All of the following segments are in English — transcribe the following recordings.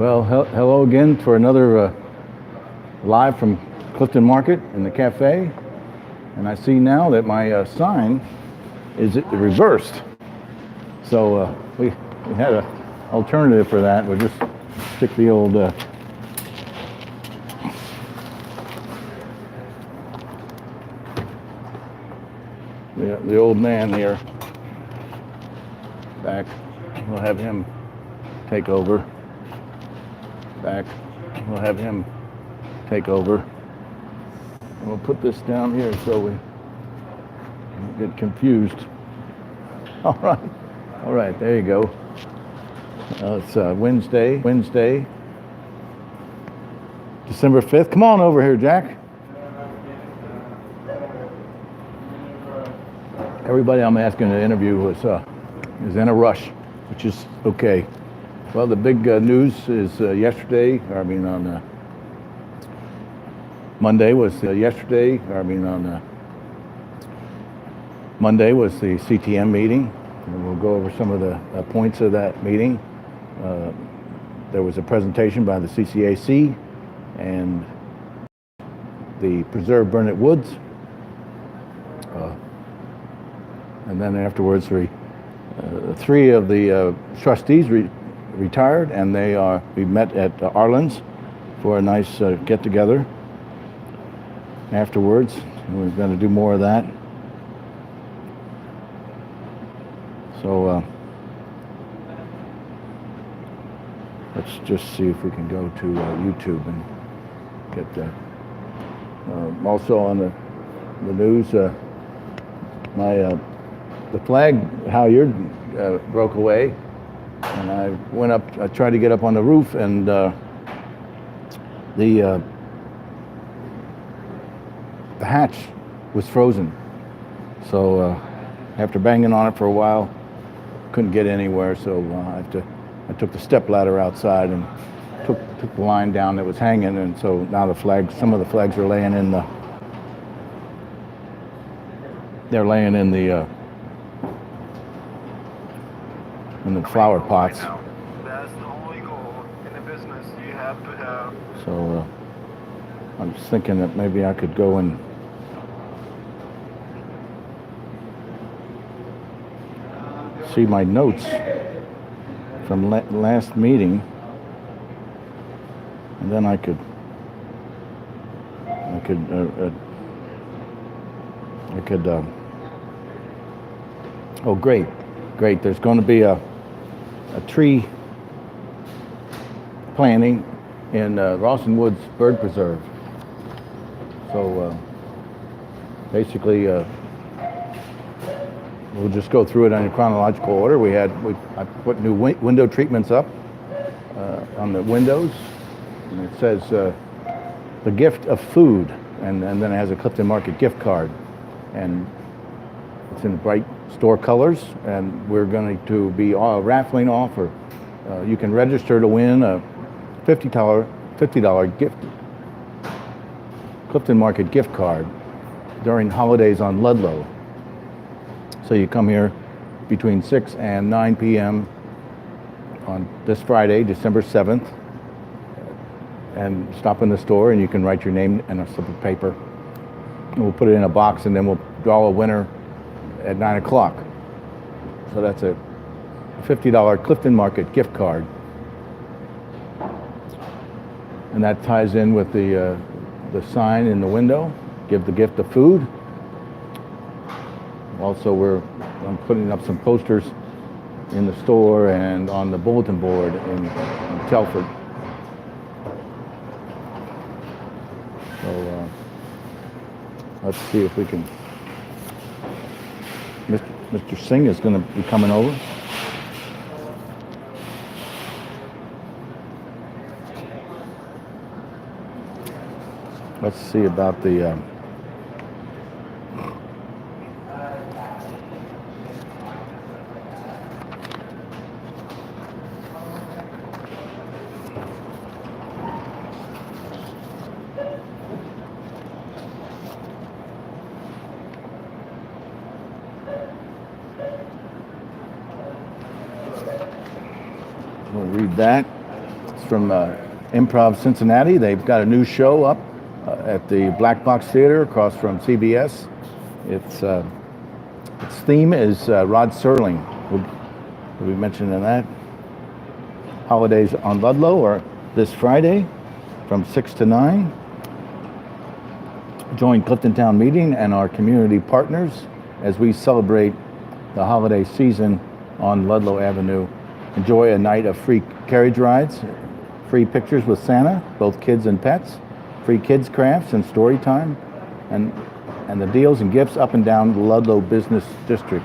Well, hello again for another live from Clifton Market in the cafe. And I see now that my sign is reversed. So we had an alternative for that. We'll just stick the old the old man here back. We'll have him take over. Back. We'll have him take over. And we'll put this down here so we don't get confused. All right, there you go. It's Wednesday, December 5th. Come on over here, Jack. Everybody I'm asking to interview is in a rush, which is okay. Well, the big news is Monday was the CTM meeting, and we'll go over some of the points of that meeting. There was a presentation by the CCAC and the preserve Burnet Woods, and then afterwards, three of the trustees retired, and we met at Arlen's for a nice get-together afterwards. And we're going to do more of that. So let's just see if we can go to YouTube and get that. Also on the news, the flag halyard broke away. And I tried to get up on the roof, and the hatch was frozen. So after banging on it for a while, couldn't get anywhere. So I took the step ladder outside and took the line down that was hanging. And so now some of the flags are laying in the flower pots. That's the only goal in the business you have to have. So I'm just thinking that maybe I could go and see my notes from last meeting, and then I could. Oh, great! There's going to be a tree planting in Rawson Woods Bird Preserve. So basically, we'll just go through it in chronological order. I put new window treatments up on the windows, and it says the gift of food, and then it has a Clifton Market gift card, and it's in bright store colors, and we're going to be raffling off, or you can register to win a $50 gift, Clifton Market gift card during holidays on Ludlow. So you come here between 6 and 9 p.m. on this Friday, December 7th, and stop in the store, and you can write your name and a slip of paper. And we'll put it in a box, and then we'll draw a winner at 9 o'clock. So that's a $50 Clifton Market gift card. And that ties in with the sign in the window, give the gift of food. Also, I'm putting up some posters in the store and on the bulletin board in Telford. So let's see if we can. Mr. Singh is going to be coming over. Let's see about the we'll read that. It's from Improv Cincinnati. They've got a new show up at the Black Box Theater across from CBS. Its theme is Rod Serling. We'll be mentioning that. Holidays on Ludlow are this Friday from 6 to 9. Join Clifton Town Meeting and our community partners as we celebrate the holiday season on Ludlow Avenue. Enjoy a night of free carriage rides, free pictures with Santa, both kids and pets, free kids crafts and story time, and the deals and gifts up and down the Ludlow Business District.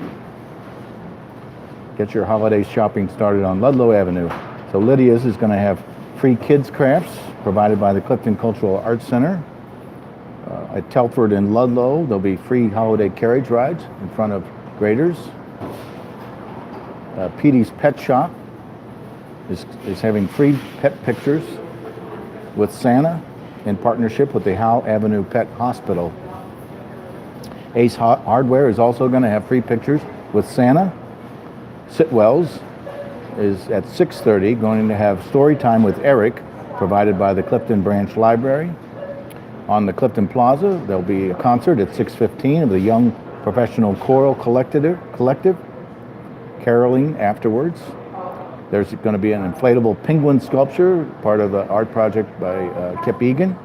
Get your holiday shopping started on Ludlow Avenue. So Lydia's is going to have free kids crafts provided by the Clifton Cultural Arts Center. At Telford and Ludlow, there'll be free holiday carriage rides in front of graders. Petey's Pet Shop is having free pet pictures with Santa in partnership with the Howell Avenue Pet Hospital. Ace Hardware is also going to have free pictures with Santa. Sitwell's is at 6:30 going to have story time with Eric, provided by the Clifton Branch Library. On the Clifton Plaza, there'll be a concert at 6:15 of the Young Professional Choral Collective, caroling afterwards. There's going to be an inflatable penguin sculpture, part of an art project by Kip Egan.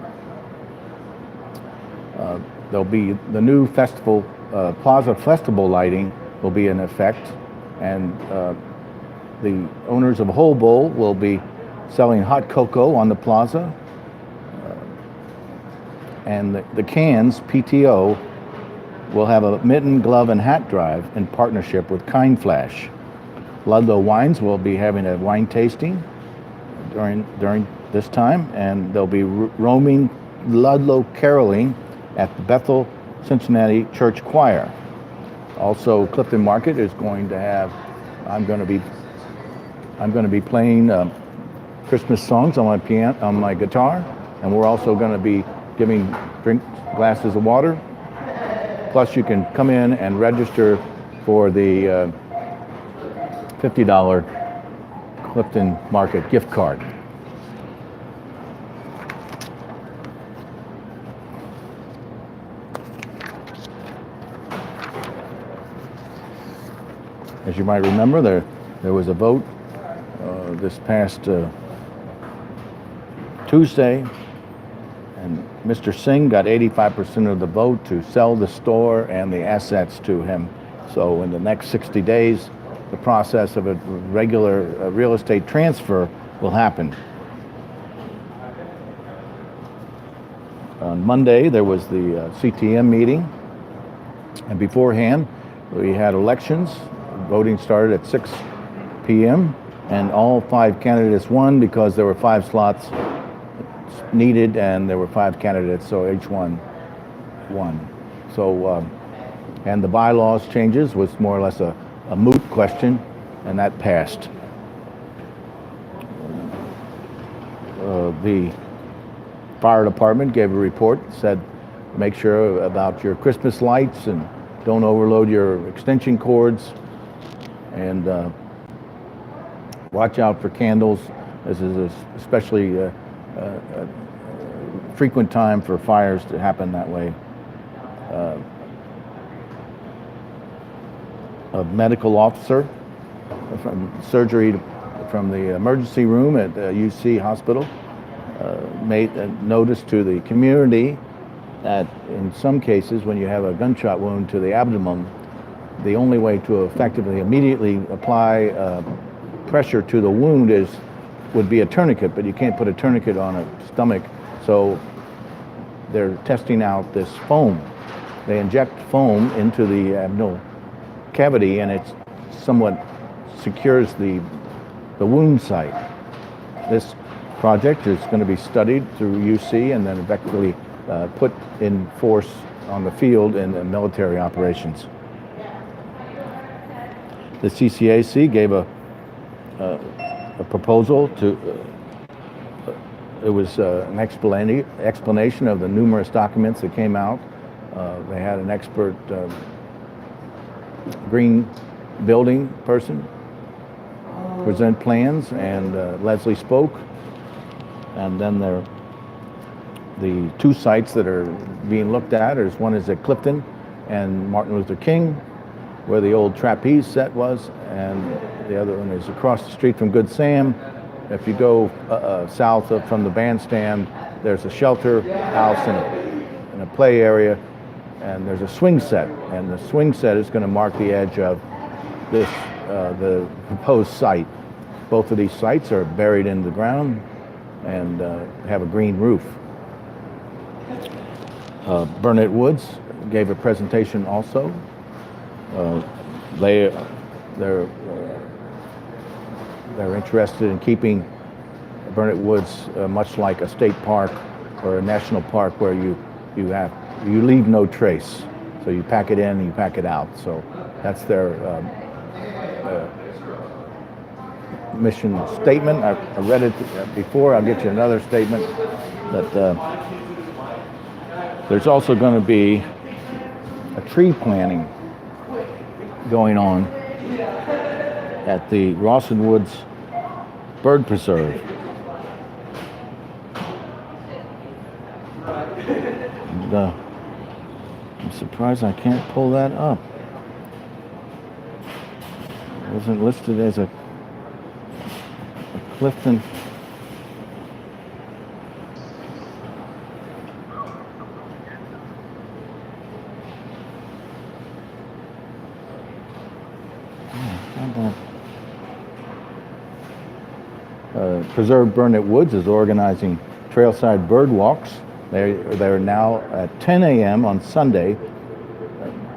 There'll be the new festival, Plaza Festival lighting will be in effect, and the owners of Whole Bowl will be selling hot cocoa on the plaza. And the Cans PTO will have a mitten, glove, and hat drive in partnership with Kind Flash. Ludlow Wines will be having a wine tasting during this time, and they'll be roaming Ludlow caroling at the Bethel Cincinnati Church Choir. Also, Clifton Market is going to have. I'm going to be playing Christmas songs on my piano, on my guitar, and we're also going to be giving glasses of water. Plus, you can come in and register for the $50 Clifton Market gift card. As you might remember, there was a vote this past Tuesday, and Mr. Singh got 85% of the vote to sell the store and the assets to him. So in the next 60 days, the process of a regular real estate transfer will happen. On Monday, there was the CTM meeting, and beforehand, we had elections. Voting started at 6 p.m., and all 5 candidates won because there were 5 slots needed, and there were 5 candidates, so each one won. So, and the bylaws changes was more or less a moot question, and that passed. The fire department gave a report, said make sure about your Christmas lights and don't overload your extension cords, and watch out for candles. This is especially a frequent time for fires to happen that way. A medical officer from surgery from the emergency room at UC Hospital made a notice to the community that in some cases when you have a gunshot wound to the abdomen, the only way to effectively immediately apply pressure to the wound would be a tourniquet, but you can't put a tourniquet on a stomach. So they're testing out this foam. They inject foam into the abdominal cavity, and it somewhat secures the wound site. This project is going to be studied through UC and then eventually put in force on the field in military operations. The CCAC gave a proposal to, it was an explanation of the numerous documents that came out. They had an expert green building person present plans, and Leslie spoke, And then the two sites that are being looked at is one is at Clifton and Martin Luther King, where the old trapeze set was, and the other one is across the street from Good Sam. If you go south from the bandstand, there's a shelter house and a play area, and there's a swing set, and the swing set is going to mark the edge of this the proposed site. Both of these sites are buried in the ground and have a green roof. Burnet Woods gave a presentation also. They're interested in keeping Burnet Woods much like a state park or a national park where you leave no trace. So you pack it in and you pack it out. So that's their mission statement. I read it before. I'll get you another statement. That there's also going to be a tree planting going on at the Rawson Woods Bird Preserve. And, I'm surprised I can't pull that up. It wasn't listed as a Clifton. Preserve Burnet Woods is organizing Trailside Bird Walks. They're now at 10 a.m. on Sunday,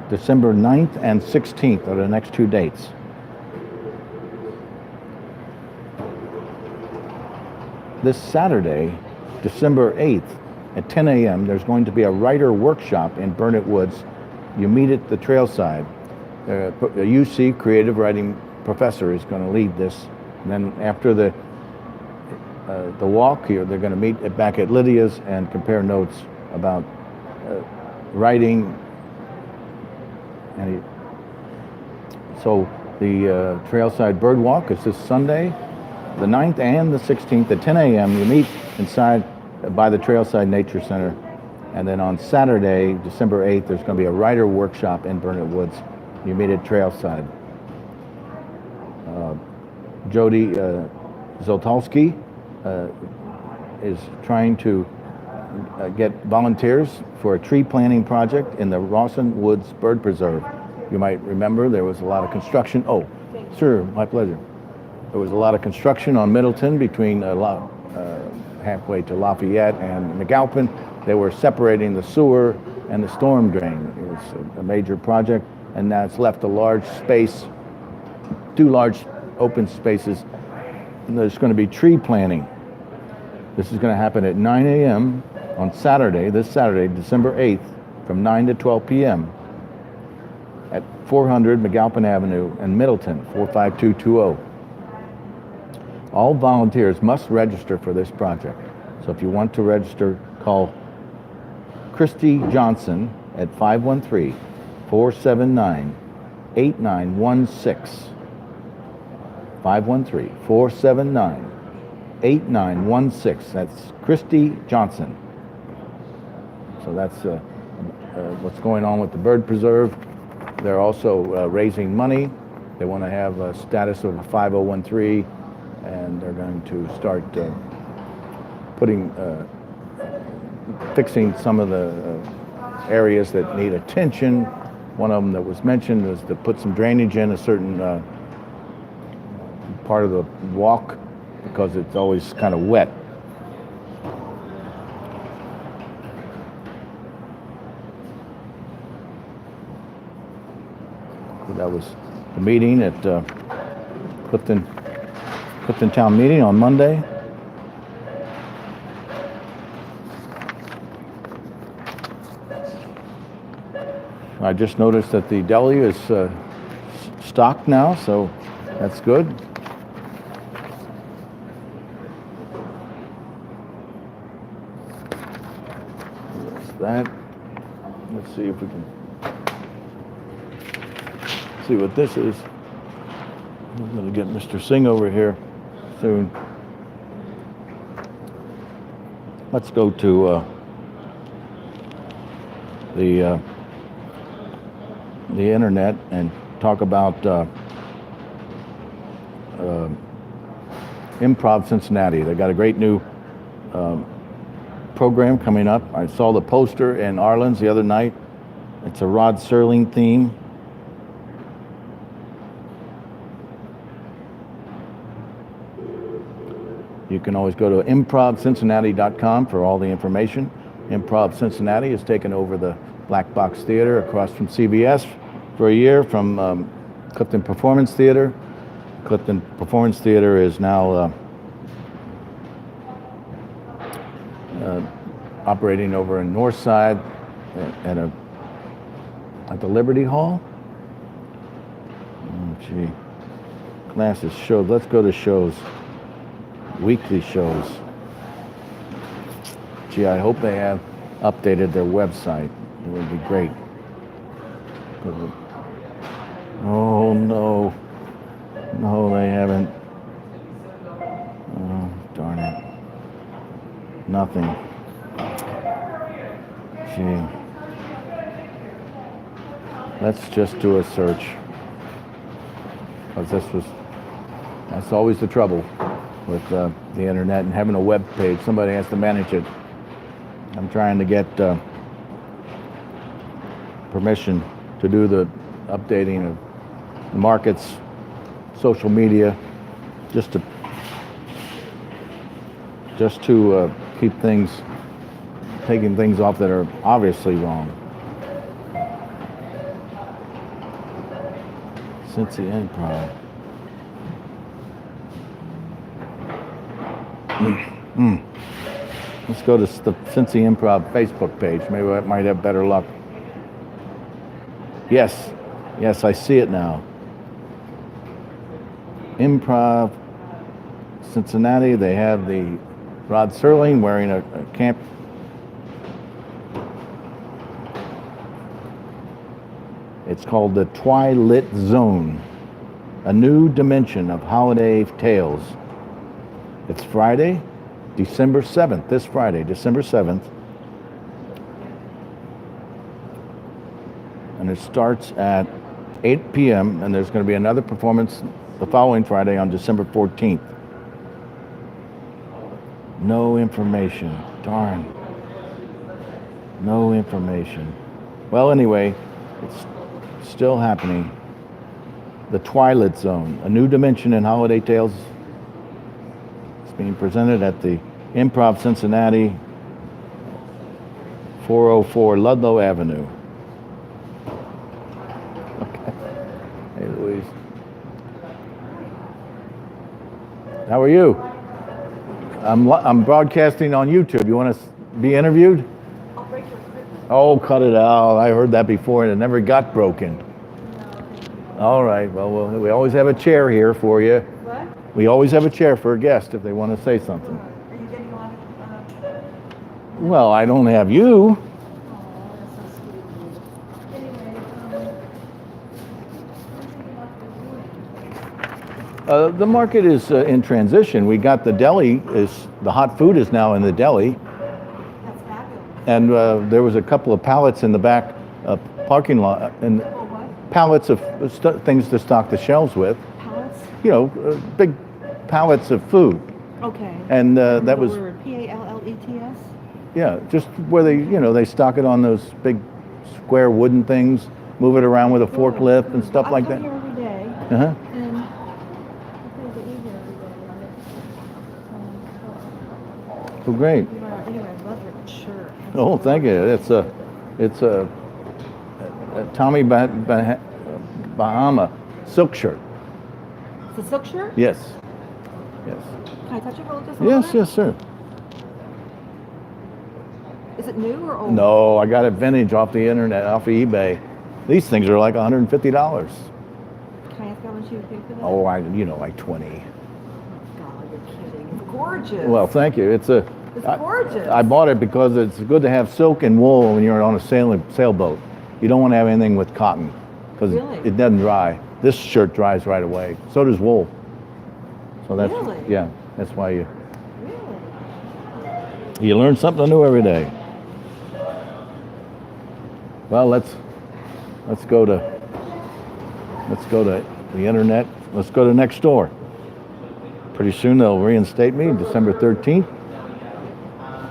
December 9th and 16th are the next two dates. This Saturday, December 8th at 10 a.m., there's going to be a writer workshop in Burnet Woods. You meet at the Trailside. A UC creative writing professor is going to lead this. And then after the walk here, they're going to meet back at Lydia's and compare notes about writing. And so the Trailside Bird Walk is this Sunday, the 9th and the 16th at 10 a.m. You meet inside by the Trailside Nature Center. And then on Saturday, December 8th, there's going to be a writer workshop in Burnet Woods. You meet at Trailside. Jody Zoltalski is trying to get volunteers for a tree planting project in the Rawson Woods Bird Preserve. You might remember there was a lot of construction. Oh, sure, my pleasure. There was a lot of construction on Middleton between halfway to Lafayette and McAlpin. They were separating the sewer and the storm drain. It was a major project, and now it's left a large space, two large open spaces. And there's going to be tree planting. This is going to happen at 9 a.m. on Saturday, this Saturday, December 8th, from 9 to 12 p.m. at 400 McAlpin Avenue in Middleton, 45220. All volunteers must register for this project. So if you want to register, call Christy Johnson at 513-479-8916. 513-479-8916. That's Christy Johnson. So that's what's going on with the bird preserve. They're also raising money. They want to have a status of a 5013, and they're going to start fixing some of the areas that need attention. One of them that was mentioned is to put some drainage in a certain part of the walk because it's always kind of wet. So that was the meeting at Clifton Town Meeting on Monday. I just noticed that the Deli is stocked now, so that's good. That's that. Let's see if we can see what this is. I'm going to get Mr. Singh over here soon. Let's go to the internet and talk about Improv Cincinnati. They got a great new program coming up. I saw the poster in Arlen's the other night. It's a Rod Serling theme. You can always go to improvcincinnati.com for all the information. Improv Cincinnati has taken over the Black Box Theater across from CBS for a year from Clifton Performance Theater. Clifton Performance Theater is now operating over in Northside at the Liberty Hall. Oh, gee. Classes, shows. Let's go to shows. Weekly shows. Gee, I hope they have updated their website. It would be great. Oh, no. No, they haven't. Oh, darn it. Nothing. Gee. Let's just do a search. Because that's always the trouble with the internet and having a web page. Somebody has to manage it. I'm trying to get permission to do the updating of the markets, social media, just to keep taking things off that are obviously wrong. Cincy Improv. Let's go to the Cincy Improv Facebook page. Maybe I might have better luck. Yes, I see it now. Improv Cincinnati, they have the Rod Serling wearing a camp. It's called the Twi-Lit Zone, a new dimension of holiday tales. It's Friday, December 7th, this Friday, December 7th. And it starts at 8 p.m. and there's going to be another performance the following Friday on December 14th. No information. Darn. No information. Well, anyway, it's still happening. The Twi-Lit Zone, a new dimension in holiday tales. It's being presented at the Improv Cincinnati, 404 Ludlow Avenue. Okay. Hey, Louise. How are you? I'm broadcasting on YouTube. You want to be interviewed? I'll break your equipment. Oh, cut it out. I heard that before and it never got broken. No. All right. Well, we always have a chair here for you. What? We always have a chair for a guest if they want to say something. Are you getting on? Well, I don't have you. Oh, that's so sweet of you. Anyway, The market is in transition. We got the deli. The hot food is now in the deli. that's fabulous. And there was a couple of pallets in the back parking lot, and Oh, what? pallets of things to stock the shelves with. Pallets? You know, big pallets of food. Okay. And that was, Word, P-A-L-L-E-T-S? yeah, just where they stock it on those big square wooden things, move it around with a forklift and stuff like I that. come here every day, Uh-huh. and I think they eat here every day. Oh, great. Anyway, I love your shirt. Oh, thank you. It's a Tommy Bahama silk shirt. It's a silk shirt? Yes. Yes. Can I touch it for just a little Yes, bit? yes, sir. Is it new or old? No, I got it vintage off the internet, off of eBay. These things are like $150. Can I ask how much you paid for that? Oh, like 20. God, you're kidding. It's gorgeous. Well, thank you. It's gorgeous. I bought it because it's good to have silk and wool when you're on a sailboat. You don't want to have anything with cotton because Really? it doesn't dry. This shirt dries right away. So does wool. So that's Really? yeah. That's why you. Really? You learn something new every day. Well, let's go to the internet. Let's go to NextDoor. Pretty soon they'll reinstate me, December 13th.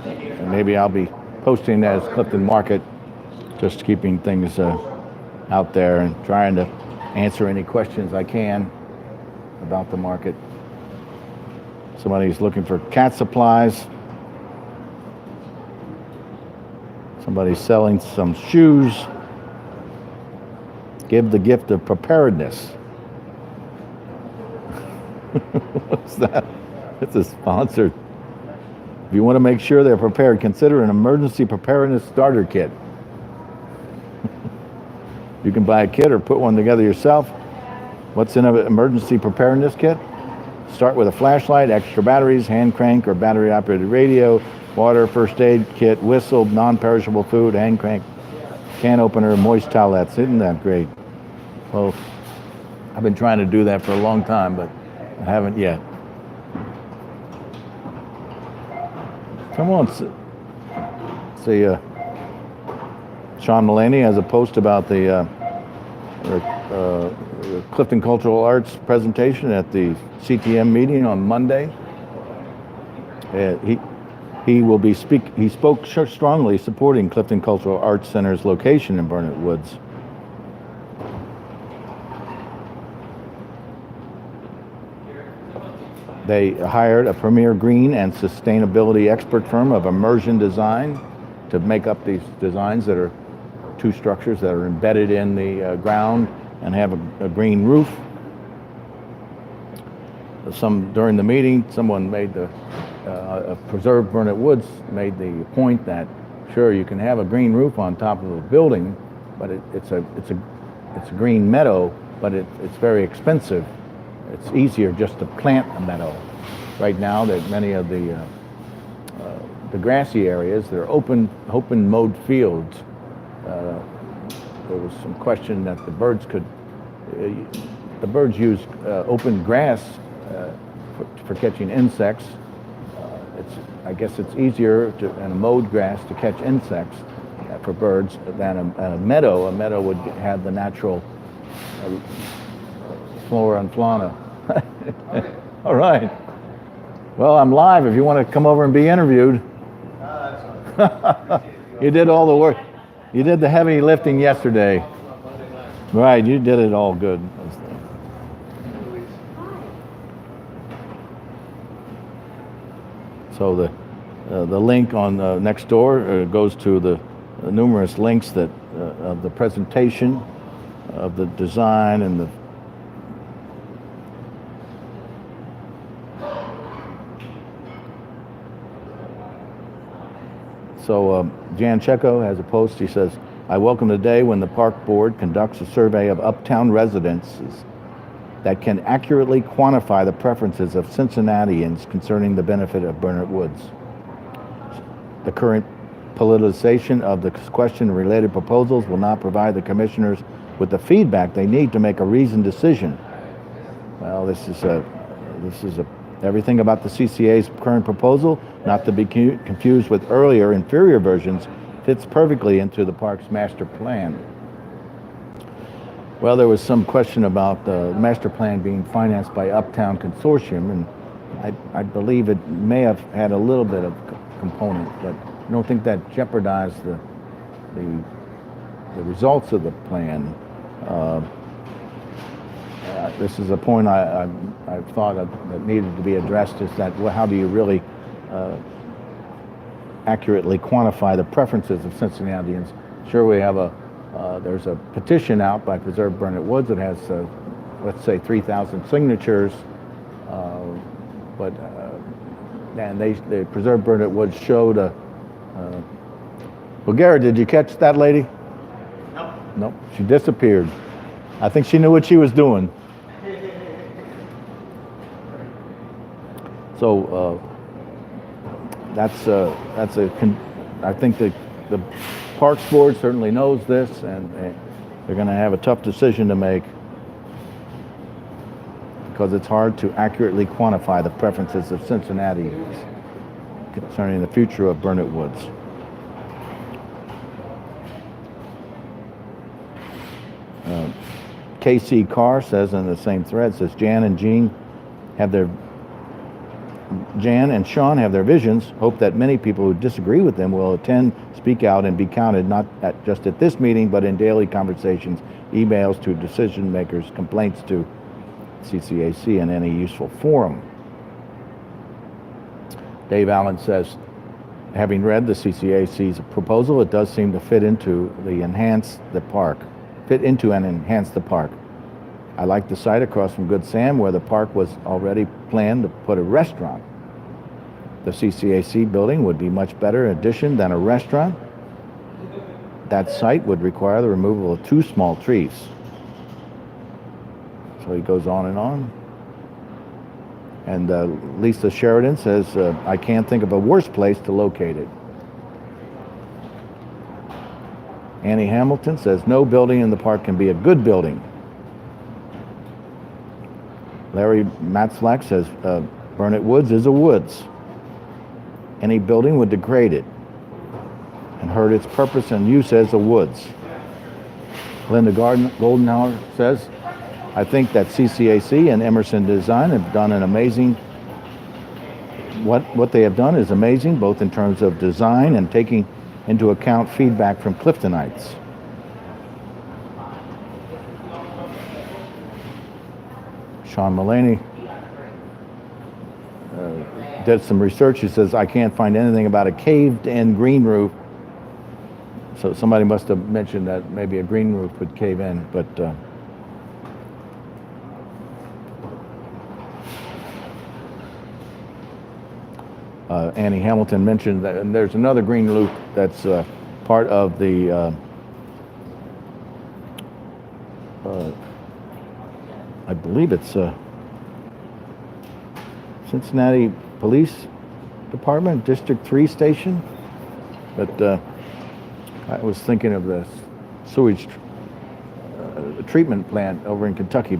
And maybe I'll be posting that as Clifton Market, just keeping things out there and trying to answer any questions I can about the market. Somebody's looking for cat supplies. Somebody's selling some shoes. Give the gift of preparedness. What's that? It's a sponsor. If you want to make sure they're prepared, consider an emergency preparedness starter kit. You can buy a kit or put one together yourself. What's in an emergency preparedness kit? Start with a flashlight, extra batteries, hand crank or battery operated radio, water, first aid kit, whistle, non-perishable food, hand crank, can opener, moist towelettes. Isn't that great? Well, I've been trying to do that for a long time, but I haven't yet. Come on. See, Sean Mullaney has a post about the Clifton Cultural Arts presentation at the CTM meeting on Monday. He will be he spoke strongly supporting Clifton Cultural Arts Center's location in Burnet Woods. They hired a premier green and sustainability expert firm of Immersion Design to make up these designs that are two structures that are embedded in the ground and have a green roof. During the meeting, someone made Preserve Burnet Woods made the point that sure you can have a green roof on top of a building, but it's a green meadow, but it's very expensive. It's easier just to plant a meadow. Right now, that many of the grassy areas, they're open mowed fields. There was some question that the birds use open grass for catching insects. I guess it's easier in a mowed grass to catch insects for birds than a meadow. A meadow would have the natural flora and fauna. All right. Well, I'm live if you want to come over and be interviewed. You did all the work. You did the heavy lifting yesterday. Right, you did it all good. So the link on NextDoor goes to the numerous links that of the presentation, of the design, and the So Jan Checo has a post. He says, I welcome the day when the park board conducts a survey of uptown residences that can accurately quantify the preferences of Cincinnatians concerning the benefit of Burnet Woods. The current politicization of the question and related proposals will not provide the commissioners with the feedback they need to make a reasoned decision. Well, this is everything about the CCA's current proposal, not to be confused with earlier inferior versions, fits perfectly into the park's master plan. Well, there was some question about the master plan being financed by Uptown Consortium, and I believe it may have had a little bit of component, but I don't think that jeopardized the results of the plan. This is a point I've thought of that needed to be addressed, is that how do you really accurately quantify the preferences of Cincinnatians? Sure, we have there's a petition out by Preserve Burnet Woods that has, let's say, 3,000 signatures, and they Preserve Burnet Woods showed well, Garrett, did you catch that lady? Nope. Nope, she disappeared. I think she knew what she was doing. So I think the Parks Board certainly knows this, and they're going to have a tough decision to make, because it's hard to accurately quantify the preferences of Cincinnatians. concerning the future of Burnet Woods. KC Carr says in the same thread, says Jan and Sean have their visions. Hope that many people who disagree with them will attend, speak out, and be counted not just at this meeting, but in daily conversations, emails to decision makers, complaints to CCAC, and any useful forum. Dave Allen says, having read the CCAC's proposal, it does seem to fit into and enhance the park. I like the site across from Good Sam where the park was already planned to put a restaurant. The CCAC building would be much better addition than a restaurant. That site would require the removal of 2 small trees. So he goes on and on. And Lisa Sheridan says, I can't think of a worse place to locate it. Annie Hamilton says, no building in the park can be a good building. Larry Matzlack says, Burnet Woods is a woods. Any building would degrade it and hurt its purpose and use as a woods. Linda Goldenhauer says, I think that CCAC and Emerson Design have done an amazing, what they have done is amazing, both in terms of design and taking into account feedback from Cliftonites. Sean Mullaney did some research. He says, I can't find anything about a caved-in green roof. So somebody must have mentioned that maybe a green roof would cave in, but Annie Hamilton mentioned that, and there's another green roof that's part of the I believe it's Cincinnati Police Department, District 3 station. But I was thinking of the sewage treatment plant over in Kentucky.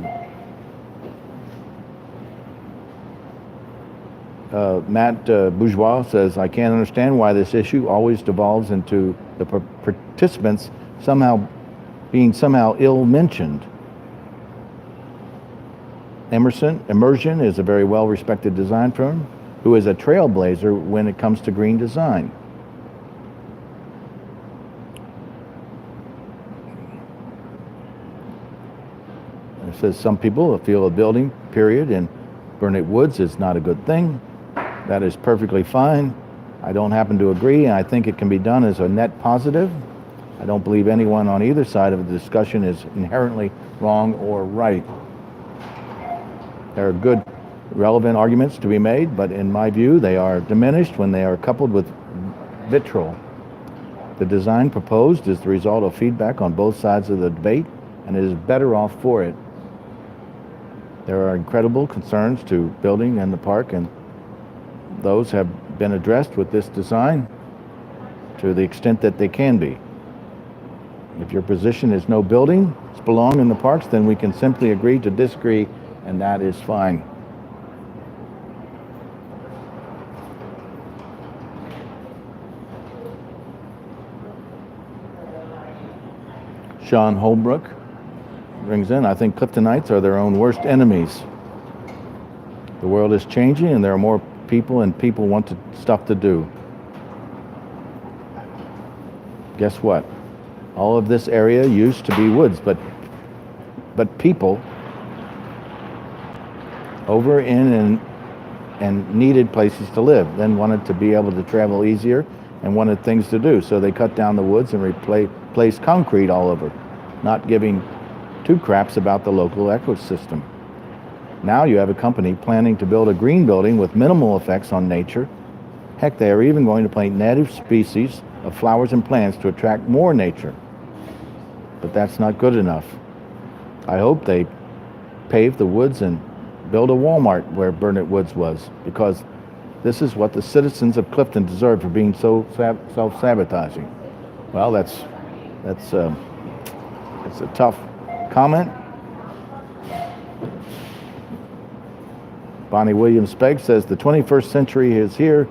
Matt Bourgeois says, I can't understand why this issue always devolves into the participants being somehow ill-mentioned. Immersion is a very well-respected design firm who is a trailblazer when it comes to green design. It says some people feel a building, period, in Burnet Woods is not a good thing. That is perfectly fine. I don't happen to agree, and I think it can be done as a net positive. I don't believe anyone on either side of the discussion is inherently wrong or right. There are good, relevant arguments to be made, but in my view, they are diminished when they are coupled with vitriol. The design proposed is the result of feedback on both sides of the debate, and it is better off for it. There are incredible concerns to building and the park, and those have been addressed with this design to the extent that they can be. If your position is no buildings belong in the parks, then we can simply agree to disagree, and that is fine. Sean Holbrook brings in, I think Cliftonites are their own worst enemies. The world is changing and there are more people and people want stuff to do. Guess what? All of this area used to be woods, but people over in and needed places to live, then wanted to be able to travel easier and wanted things to do. So they cut down the woods and replaced concrete all over, not giving two craps about the local ecosystem. Now you have a company planning to build a green building with minimal effects on nature. Heck, they are even going to plant native species of flowers and plants to attract more nature. But that's not good enough. I hope they pave the woods and build a Walmart where Burnet Woods was, because this is what the citizens of Clifton deserve for being so self-sabotaging. Well, that's a tough comment. Bonnie Williams-Spegg says the 21st century is here.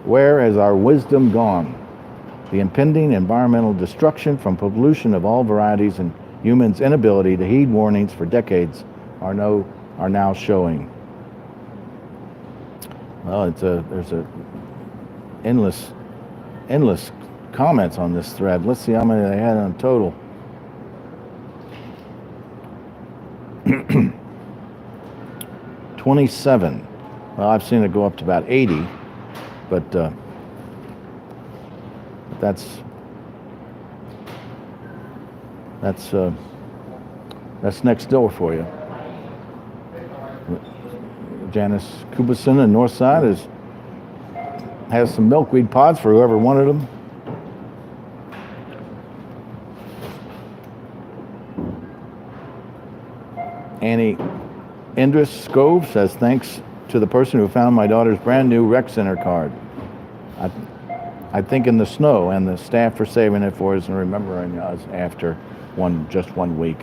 Where is our wisdom gone? The impending environmental destruction from pollution of all varieties and humans' inability to heed warnings for decades are now showing. Well, there's endless comments on this thread. Let's see how many they had on total. $27. Well, I've seen it go up to about 80, but that's NextDoor for you. Janice Kubison in Northside has some milkweed pods for whoever wanted them. Annie Indris Scove says, thanks to the person who found my daughter's brand new rec center card. I think in the snow, and the staff for saving it for us and remembering us after just 1 week.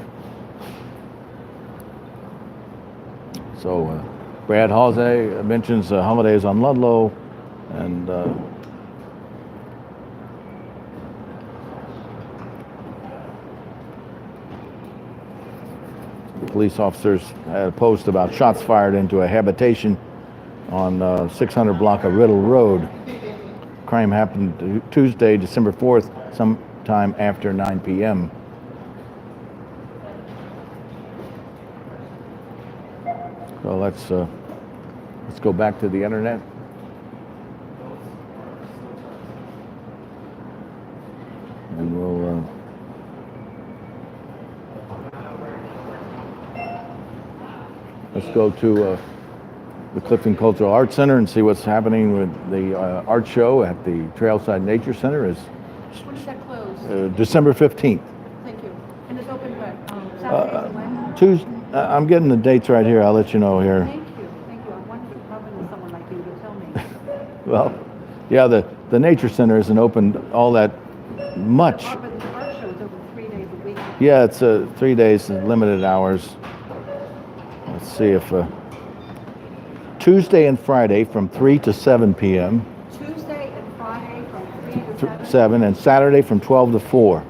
So Brad Halsey mentions holidays on Ludlow, and police officers had a post about shots fired into a habitation on 600 block of Riddle Road. Crime happened Tuesday, December 4th, sometime after 9 p.m. So let's go back to the internet. And we'll let's go to the Clifton Cultural Arts Center and see what's happening with the art show at the Trailside Nature Center. When does that close? December 15th. Thank you. And it's open what? Saturdays and when? Tuesday. I'm getting the dates right here. I'll let you know here. Thank you. Thank you. I wondered if probably with someone like you to tell me. Well, yeah, the Nature Center isn't open all that much. But the art show is over 3 days a week. Yeah, it's 3 days, limited hours. Let's see if Tuesday and Friday from 3 to 7 p.m. Tuesday and Friday from 3 to 7. 7 and Saturday from 12 to 4.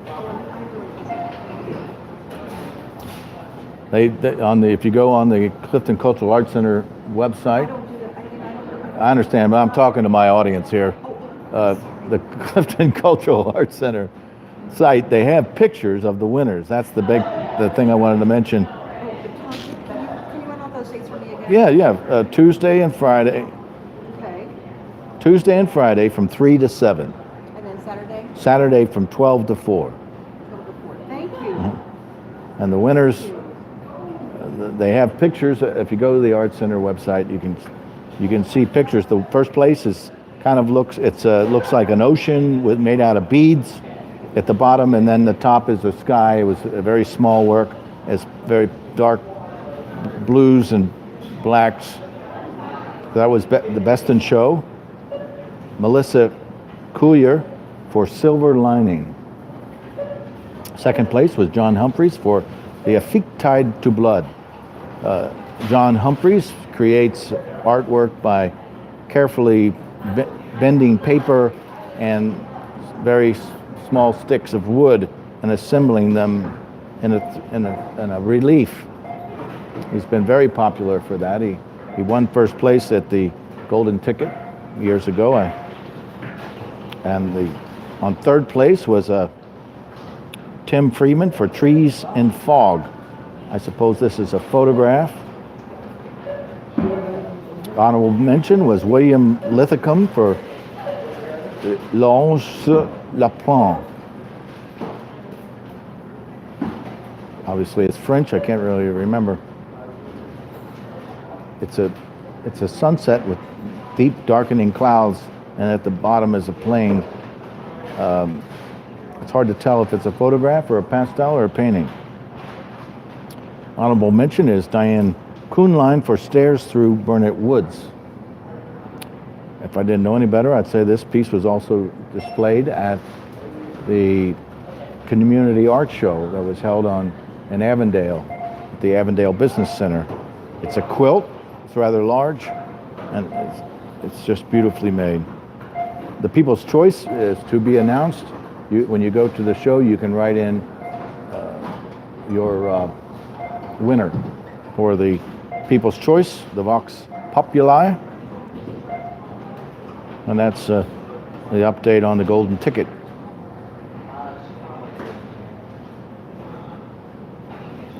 If you go on the Clifton Cultural Arts Center website, I don't do that. I understand, but I'm talking to my audience here. The Clifton Cultural Arts Center site, they have pictures of the winners. That's the thing I wanted to mention. Can you run all those dates for me again? Yeah. Tuesday and Friday. Okay. Tuesday and Friday from 3 to 7. And then Saturday? Saturday from 12 to 4. 12 to 4. Thank you. And the winners, they have pictures. If you go to the Art Center website, you can see pictures. The first place looks like an ocean made out of beads at the bottom, and then the top is the sky. It was a very small work. It's very dark blues and blacks. That was the best in show. Melissa Coulier for Silver Lining. Second place was John Humphreys for The Effect Tied to Blood. John Humphreys creates artwork by carefully bending paper and very small sticks of wood and assembling them in a relief. He's been very popular for that. He won first place at the Golden Ticket years ago, and on third place was Tim Freeman for Trees and Fog. I suppose this is a photograph. Honorable mention was William Lithicum for L'Ange sur la Pointe. Obviously it's French, I can't really remember. It's a sunset with deep darkening clouds, and at the bottom is a plane. It's hard to tell if it's a photograph or a pastel or a painting. Honorable mention is Diane Kuhnlein for Stairs Through Burnet Woods. If I didn't know any better, I'd say this piece was also displayed at the Community Art Show that was held in Avondale, at the Avondale Business Center. It's a quilt. It's rather large, and it's just beautifully made. The People's Choice is to be announced. When you go to the show, you can write in your winner for the People's Choice, the Vox Populi. And that's the update on the golden ticket.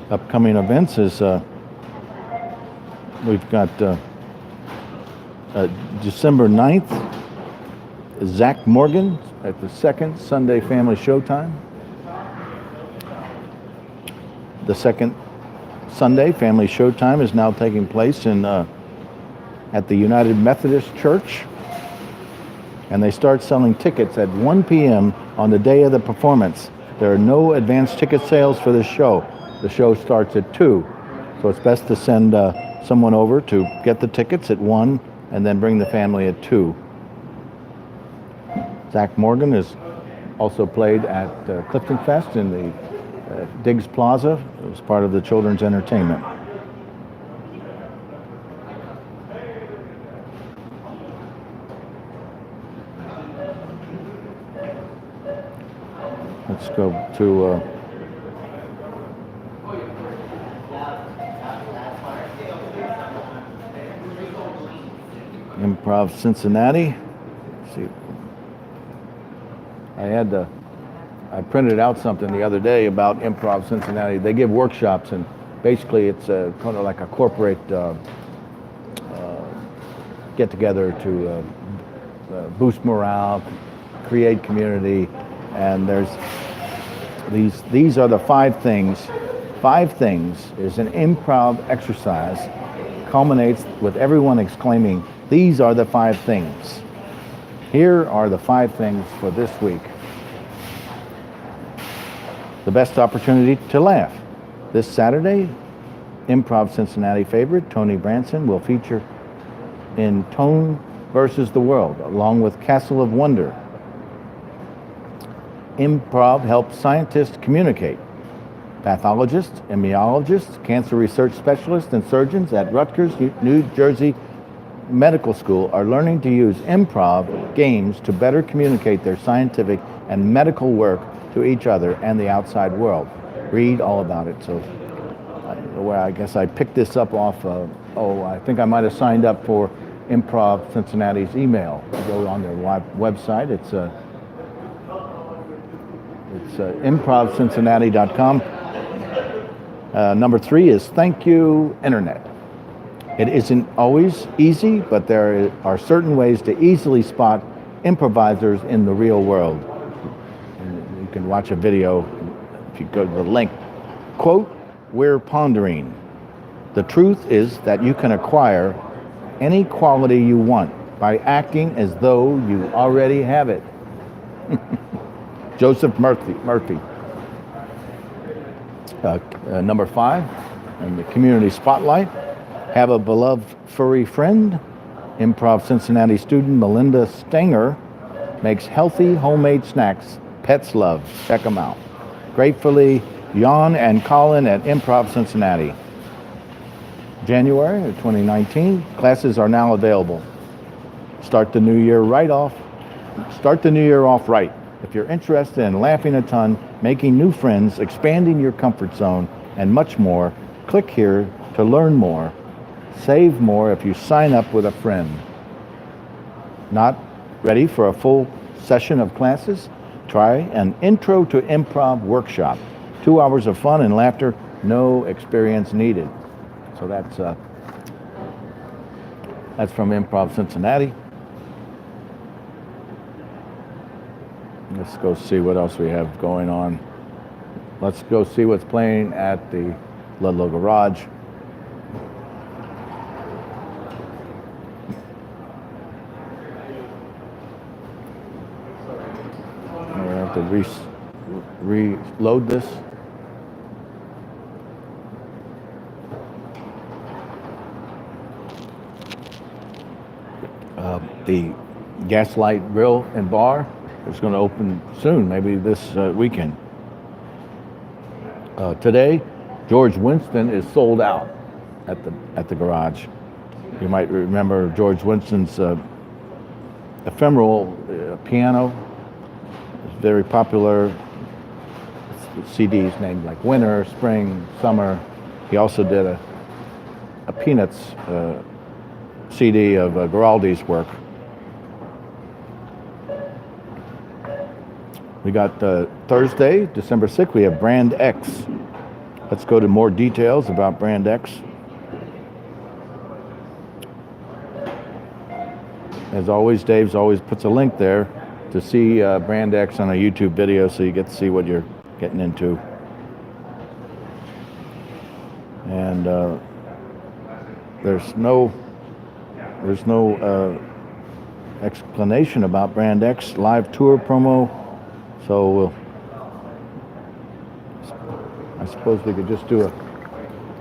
Upcoming events is we've got December 9th, Zach Morgan at the second Sunday Family Showtime. The second Sunday Family Showtime is now taking place at the United Methodist Church. And they start selling tickets at 1 p.m. on the day of the performance. There are no advance ticket sales for this show. The show starts at 2. So it's best to send someone over to get the tickets at 1 and then bring the family at 2. Zach Morgan is also played at Clifton Fest in the Diggs Plaza. It was part of the children's entertainment. Let's go to Improv Cincinnati. Let's see. I printed out something the other day about Improv Cincinnati. They give workshops, and basically it's kind of like a corporate get together to boost morale, create community, and there's these are the 5 things. 5 things is an improv exercise, culminates with everyone exclaiming, "These are the 5 things." Here are the 5 things for this week. The best opportunity to laugh. This Saturday, Improv Cincinnati favorite Tony Branson will feature in Tone versus the World, along with Castle of Wonder. Improv helps scientists communicate. Pathologists, immunologists, cancer research specialists, and surgeons at Rutgers, New Jersey Medical School are learning to use improv games to better communicate their scientific and medical work to each other and the outside world. Read all about it. So I guess I picked this up off I think I might have signed up for Improv Cincinnati's email. Go on their website. It's improvcincinnati.com. Number 3 is thank you, Internet. It isn't always easy, but there are certain ways to easily spot improvisers in the real world. And you can watch a video if you go to the link. Quote, "We're pondering. The truth is that you can acquire any quality you want by acting as though you already have it." Joseph Murphy. Number 5, in the community spotlight, have a beloved furry friend. Improv Cincinnati student Melinda Stenger makes healthy homemade snacks pets love. Check them out. Gratefully, Jan and Colin at Improv Cincinnati. January of 2019, classes are now available. Start the new year off right. If you're interested in laughing a ton, making new friends, expanding your comfort zone, and much more, click here to learn more. Save more if you sign up with a friend. Not ready for a full session of classes? Try an Intro to Improv workshop. 2 hours of fun and laughter, no experience needed. So that's from Improv Cincinnati. Let's go see what else we have going on. Let's go see what's playing at the Ludlow Garage. We have to reload this. The Gaslight Grill and Bar is going to open soon, maybe this weekend. Today, George Winston is sold out at the garage. You might remember George Winston's ephemeral piano. It's very popular. CDs named like Winter, Spring, Summer. He also did a Peanuts CD of Giraldi's work. We got Thursday, December 6th, we have Brand X. Let's go to more details about Brand X. As always, Dave's always puts a link there to see Brand X on a YouTube video so you get to see what you're getting into. And there's no explanation about Brand X live tour promo, so I suppose we could just do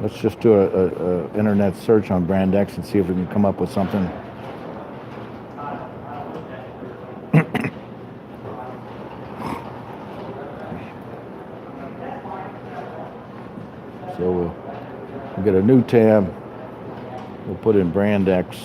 let's just do a internet search on Brand X and see if we can come up with something. So we'll get a new tab. We'll put in Brand X.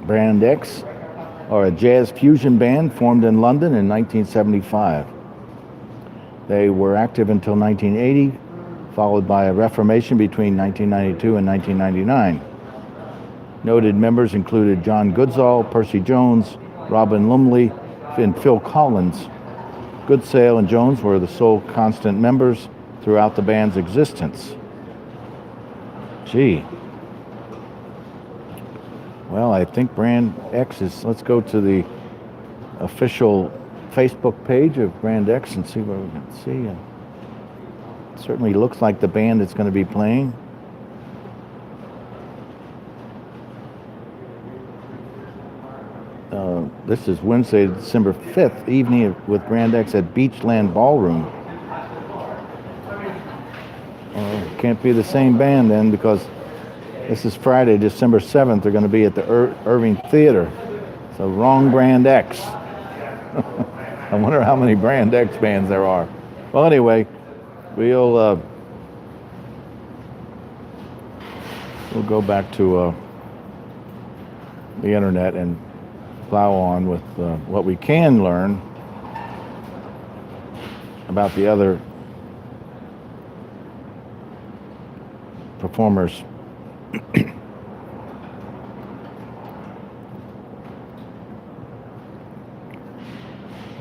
Brand X are a jazz fusion band formed in London in 1975. They were active until 1980, followed by a reformation between 1992 and 1999. Noted members included John Goodsall, Percy Jones, Robin Lumley, and Phil Collins. Goodsall and Jones were the sole constant members throughout the band's existence. Gee. Well, I think Brand X is, let's go to the official Facebook page of Brand X and see what we can see. And it certainly looks like the band that's going to be playing. This is Wednesday, December 5th, evening with Brand X at Beachland Ballroom. Can't be the same band then, because this is Friday, December 7th. They're going to be at the Irving Theater. So wrong Brand X. I wonder how many Brand X bands there are. Well, anyway, we'll go back to the internet and plow on with what we can learn about the other performers.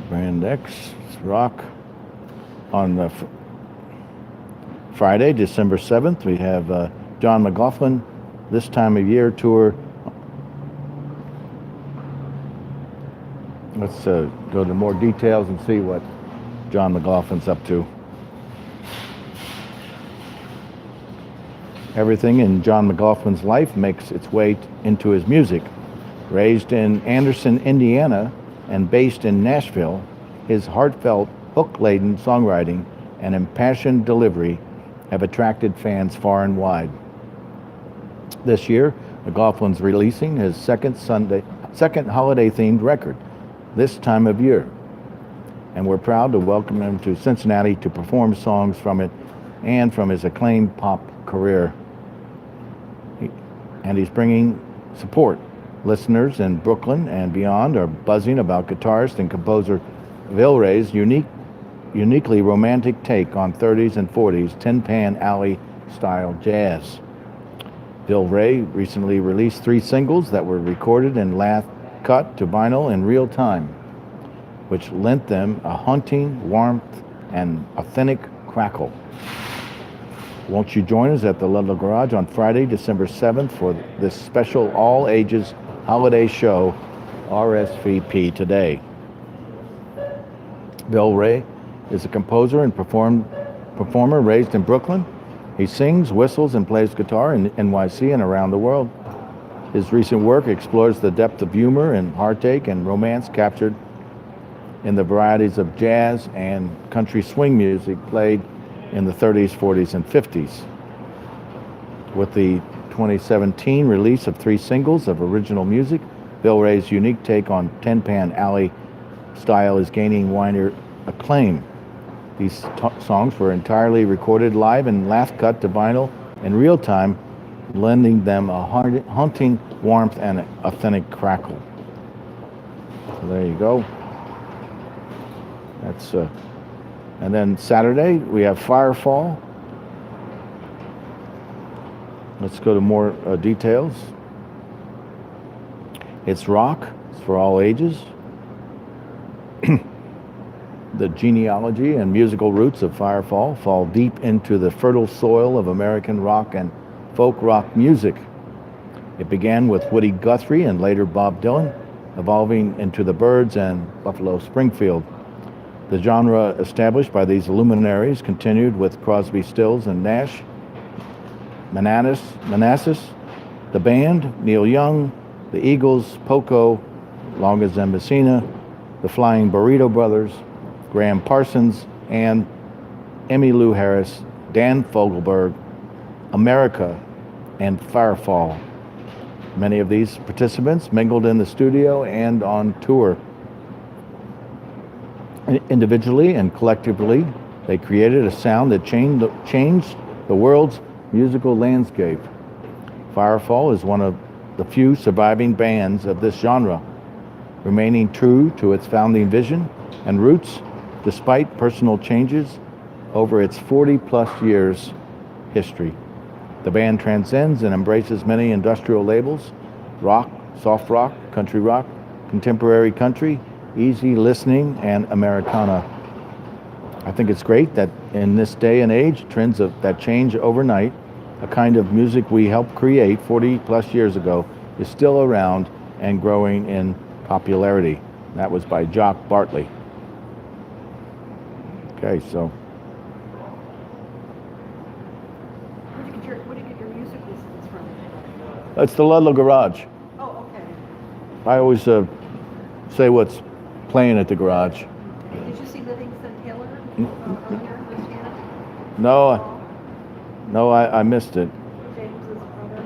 Brand X rock on Friday, December 7th. We have John McAlpin, This Time of Year tour. Let's go to more details and see what John McAuliffin's up to. Everything in John McAuliffin's life makes its way into his music. Raised in Anderson, Indiana, and based in Nashville, his heartfelt, hook-laden songwriting and impassioned delivery have attracted fans far and wide. This year, McAuliffin's releasing his second holiday-themed record, This Time of Year, and we're proud to welcome him to Cincinnati to perform songs from it and from his acclaimed pop career. And he's bringing support. Listeners in Brooklyn and beyond are buzzing about guitarist and composer Vilray's uniquely romantic take on 30s and 40s Tin Pan Alley style jazz. Vilray recently released 3 singles that were recorded and cut to vinyl in real time, which lent them a haunting warmth and authentic crackle. Won't you join us at the Ludlow Garage on Friday, December 7th for this special all-ages holiday show? RSVP today. Vilray is a composer and performer raised in Brooklyn. He sings, whistles, and plays guitar in NYC and around the world. His recent work explores the depth of humor and heartache and romance captured in the varieties of jazz and country swing music played in the 30s, 40s, and 50s. With the 2017 release of 3 singles of original music, Bill Ray's unique take on Tin Pan Alley style is gaining wider acclaim. These songs were entirely recorded live and last cut to vinyl in real time, lending them a haunting warmth and an authentic crackle. So there you go. That's and then Saturday we have Firefall. Let's go to more details. It's rock. It's for all ages. The genealogy and musical roots of Firefall fall deep into the fertile soil of American rock and folk rock music. It began with Woody Guthrie and later Bob Dylan, evolving into the Byrds and Buffalo Springfield. The genre established by these luminaries continued with Crosby, Stills, and Nash, Manassas, the Band, Neil Young, the Eagles, Poco, Longas and Messina, the Flying Burrito Brothers, Graham Parsons, and Emmylou Harris, Dan Fogelberg, America, and Firefall. Many of these participants mingled in the studio and on tour. Individually and collectively, they created a sound that changed the world's musical landscape. Firefall is one of the few surviving bands of this genre, remaining true to its founding vision and roots despite personal changes over its 40-plus years history. The band transcends and embraces many industrial labels: rock, soft rock, country rock, contemporary country, easy listening, and Americana. I think it's great that in this day and age, trends that change overnight, a kind of music we helped create 40-plus years ago, is still around and growing in popularity. That was by Jock Bartley. Okay, so Where do you get your music listens from? that's the Ludlow Garage. Oh, okay. I always say what's playing at the garage. Did you see Livingston Taylor earlier this year? No, I missed it. James's brother.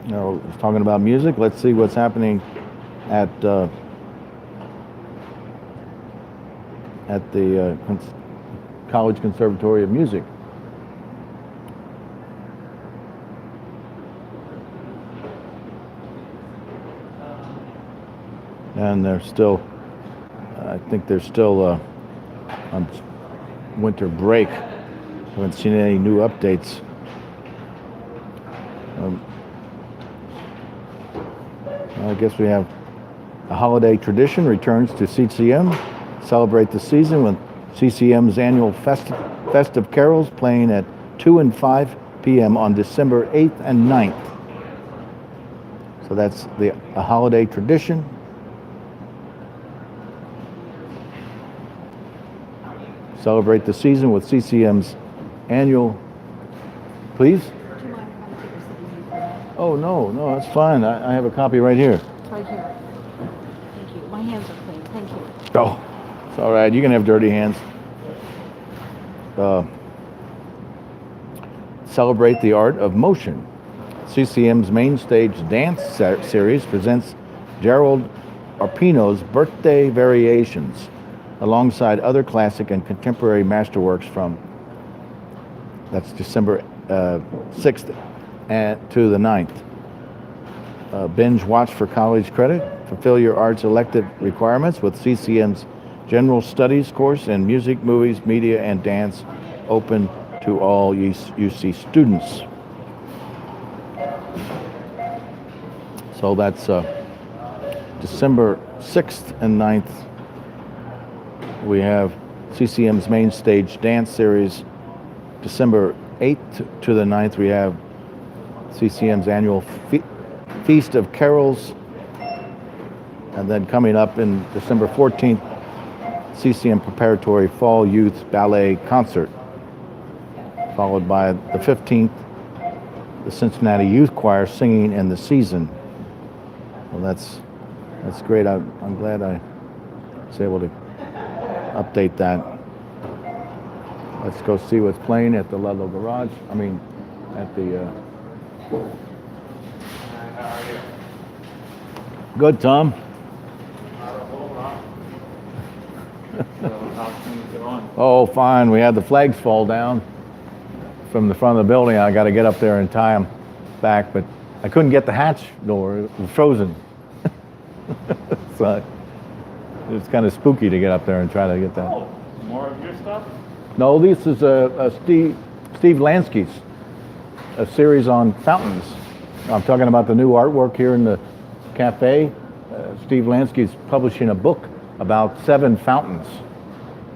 No, it's talking about music. Let's see what's happening at the College Conservatory of Music. And they're still, I think they're still on winter break. Haven't seen any new updates. I guess we have a holiday tradition returns to CCM. Celebrate the season with CCM's annual festive carols playing at 2 and 5 p.m. on December 8th and 9th. So that's a holiday tradition. Celebrate the season with CCM's annual. Please? Do you mind if I take your CD? Oh, no, that's fine. I have a copy right here. It's right here. Thank you. My hands are clean. Thank you. Oh, it's all right. You can have dirty hands. Celebrate the art of motion. CCM's main stage dance series presents Gerald Arpino's Birthday Variations, alongside other classic and contemporary masterworks from, that's December 6th to the 9th. Binge watch for college credit. Fulfill your arts elective requirements with CCM's General Studies course in music, movies, media, and dance, open to all UC students. So that's December 6th and 9th. We have CCM's main stage dance series. December 8th to the 9th, we have CCM's annual Feast of Carols. And then coming up in December 14th, CCM Preparatory Fall Youth Ballet Concert. Followed by the 15th, the Cincinnati Youth Choir singing in the season. Well, that's great. I'm glad I was able to update that. Let's go see what's playing at the Ludlow Garage. I mean, at the... Good, Tom. Oh, fine. We had the flags fall down from the front of the building. I got to get up there and tie them back, but I couldn't get the hatch door. It was frozen. So it's kind of spooky to get up there and try to get that. Oh, more of your stuff? No, this is Steve Lansky's, a series on fountains. I'm talking about the new artwork here in the cafe. Steve Lansky's publishing a book about 7 fountains.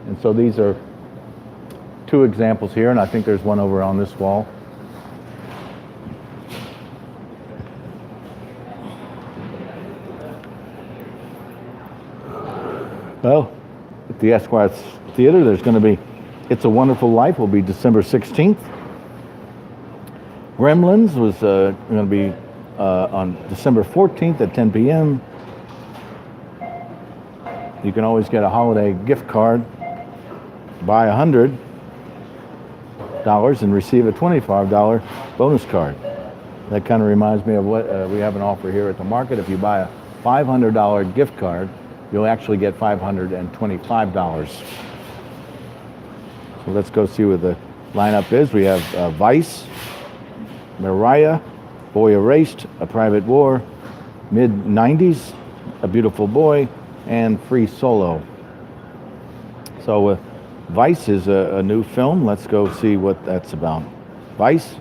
And so these are 2 examples here, and I think there's one over on this wall. Well, at the Esquire Theater, there's going to be It's a Wonderful Life will be December 16th. Gremlins was going to be on December 14th at 10 p.m. You can always get a holiday gift card. Buy $100 and receive a $25 bonus card. That kind of reminds me of what we have an offer here at the market. If you buy a $500 gift card, you'll actually get $525. So let's go see what the lineup is. We have Vice, Mariah, Boy Erased, A Private War, Mid-90s, A Beautiful Boy, and Free Solo. So Vice is a new film. Let's go see what that's about. Vice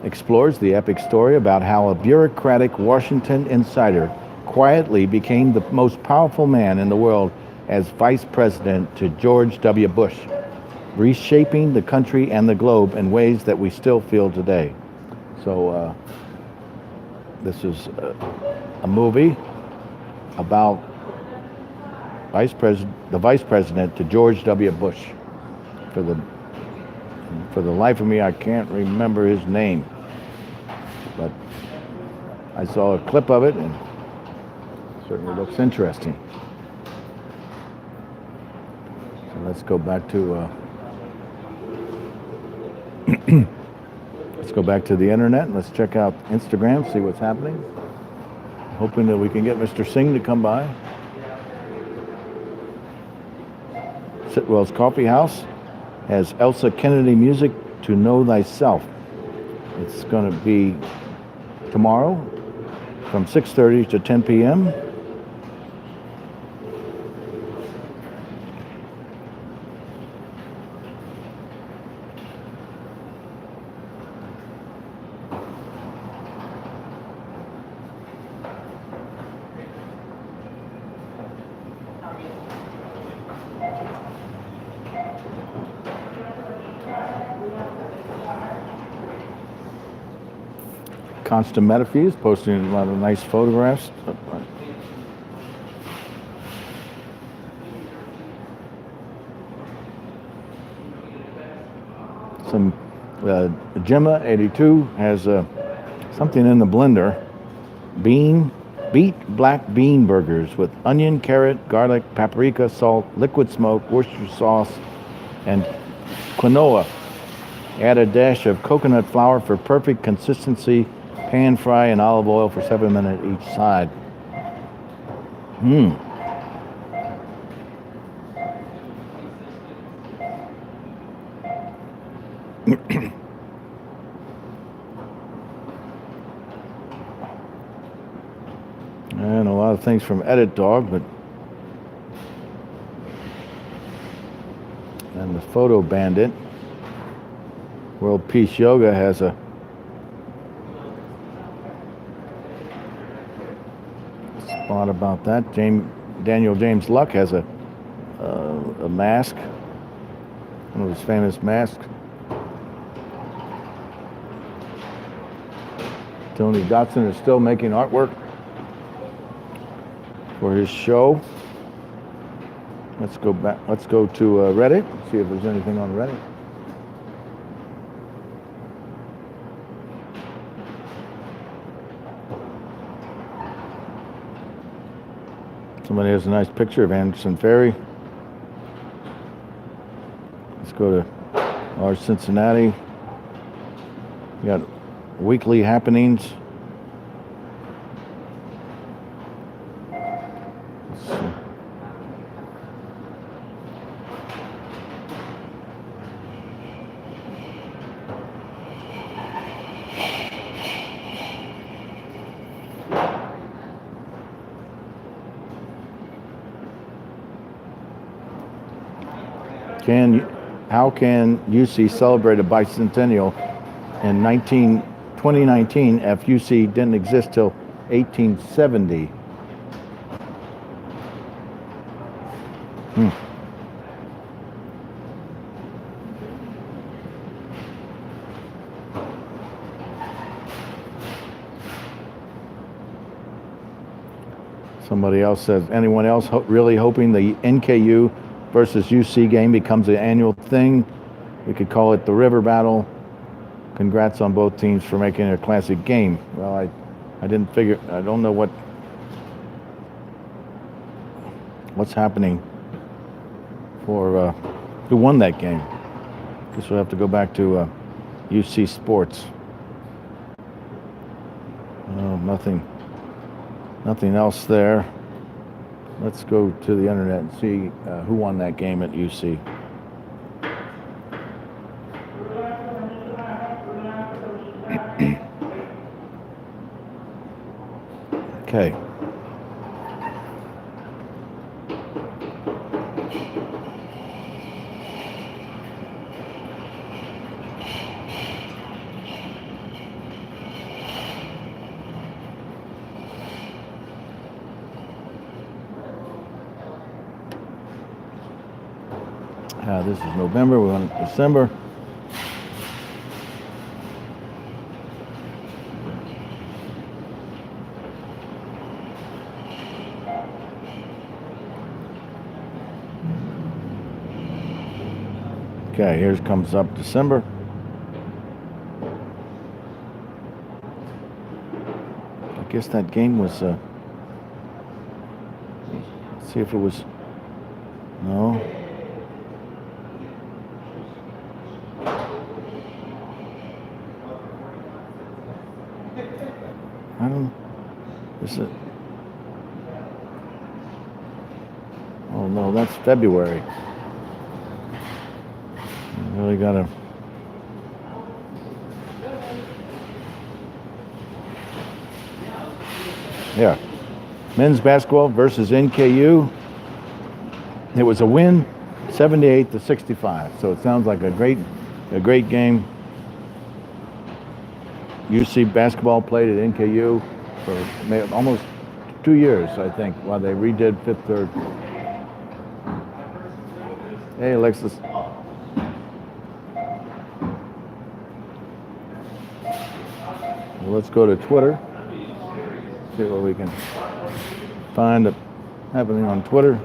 explores the epic story about how a bureaucratic Washington insider quietly became the most powerful man in the world as vice president to George W. Bush, reshaping the country and the globe in ways that we still feel today. So this is a movie about the vice president to George W. Bush. For the life of me, I can't remember his name, but I saw a clip of it and it certainly looks interesting. So let's go back to let's go back to the internet and let's check out Instagram, see what's happening. Hoping that we can get Mr. Singh to come by. Sitwell's Coffee House has Elsa Kennedy music, To Know Thyself. It's going to be tomorrow from 6:30 to 10 p.m. Constant Metaphys posting a lot of nice photographs. Some Gemma 82 has something in the blender. Beet black bean burgers with onion, carrot, garlic, paprika, salt, liquid smoke, Worcestershire sauce, and quinoa. Add a dash of coconut flour for perfect consistency. Pan fry in olive oil for 7 minutes each side. And a lot of things from Edit Dog, but and the Photo Bandit. World Peace Yoga has a spot about that. Daniel James Luck has a mask, one of his famous masks. Tony Dotson is still making artwork for his show. Let's go back. Let's go to Reddit. See if there's anything on Reddit. Somebody has a nice picture of Anderson Ferry. Let's go to our Cincinnati. We got weekly happenings. Let's see. How can UC celebrate a bicentennial in 2019 if UC didn't exist till 1870? Somebody else says, anyone else really hoping the NKU versus UC game becomes an annual thing? We could call it the River Battle. Congrats on both teams for making it a classic game. Well, I didn't figure, I don't know what's happening for who won that game. Guess we'll have to go back to UC Sports. Oh, nothing else there. Let's go to the internet and see who won that game at UC. Okay. This is November, we're on December. Okay, here comes up December. I guess that game was, let's see if it was, no. I don't, is it? Oh no, that's February. You really gotta. Yeah. Men's basketball versus NKU. It was a win, 78-65. So it sounds like a great game. UC basketball played at NKU for almost 2 years, I think, while they redid Fifth Third. Hey, Alexis. Well, let's go to Twitter. See what we can find happening on Twitter.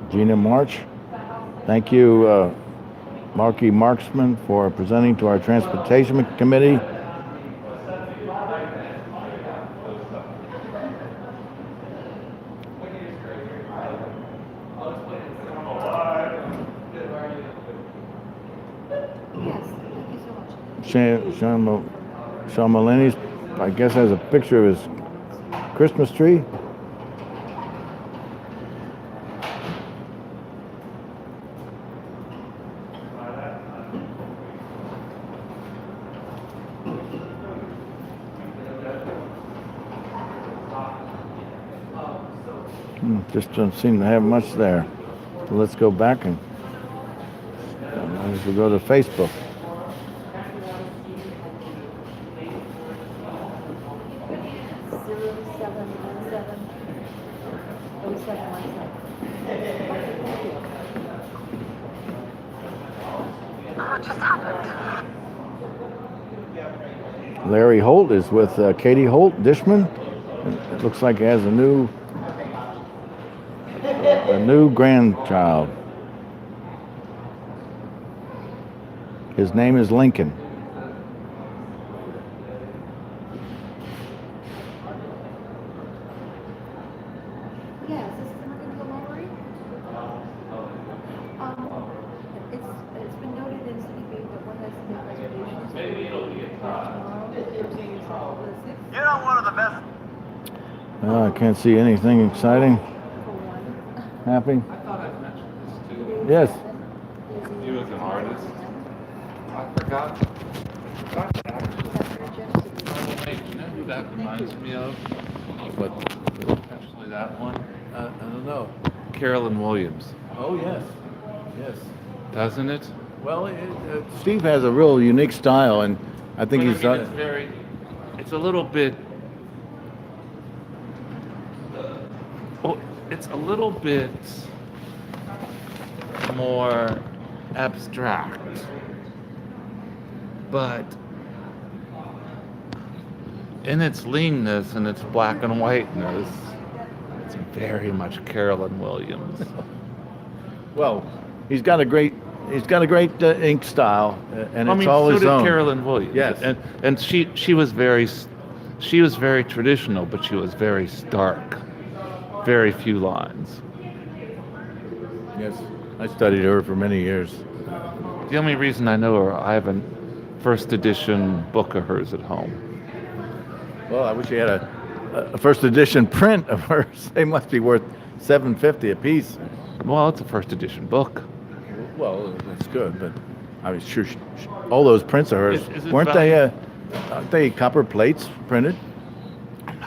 Gina March, thank you, Marky Marksman, for presenting to our Transportation Committee. Sean Mulaney's, I guess, has a picture of his Christmas tree. Just don't seem to have much there. So let's go back and as we go to Facebook. Larry Holt is with Katie Holt Dishman. It looks like he has a new grandchild. His name is Lincoln. Yes, this is American Lohre. It's been noted in City Beat that one has to make reservations. Maybe it'll be tomorrow, Thursday, the 6th. You're not one of the best. I can't see anything exciting For one. happening. I thought I mentioned this too. Yes. You as an artist. I forgot. Wait, you know who that reminds me of? But potentially that one? I don't know. Carolyn Williams. Oh, yes. Yes. Doesn't it? Well, Steve has a real unique style, and I think But he's I mean, it's a little bit, it's a little bit more abstract, but in its leanness and its black and whiteness, it's very much Carolyn Williams. well. He's got a great ink style, and it's all so his did own. Carolyn Williams. Yes. And she was very traditional, but she was very stark. Very few lines. Yes, I studied her for many years. The only reason I know her, I have a first edition book of hers at home. Well, I wish you had a first edition print of hers. They must be worth $7.50 a piece. Well, it's a first edition book. Well, that's good, but I was sure all those prints of hers Is it weren't they copper plates printed? I'm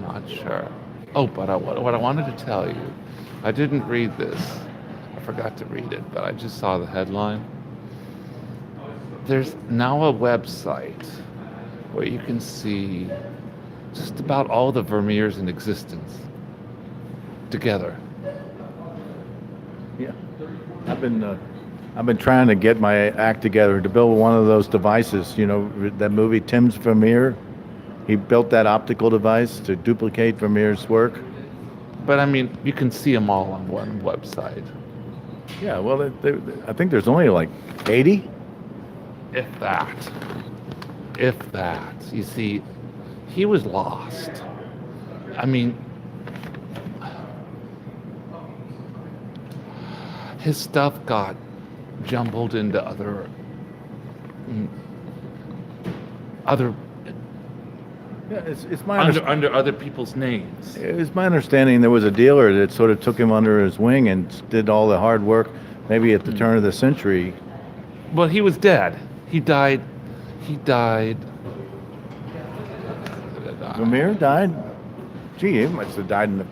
not sure. Oh, but what I wanted to tell you, I didn't read this. I forgot to read it, but I just saw the headline. There's now a website where you can see just about all the Vermeers in existence together. Yeah, I've been trying to get my act together to build one of those devices. You know, that movie Tim's Vermeer. He built that optical device to duplicate Vermeer's work. But I mean, you can see them all on one website. Yeah, well, I think there's only like 80. If that. You see, he was lost. I mean, his stuff got jumbled into other Yeah, it's my under other people's names. It's my understanding there was a dealer that sort of took him under his wing and did all the hard work, maybe at the turn of the century. Well, he was dead. He died. Vermeer died? Gee, he must have died in the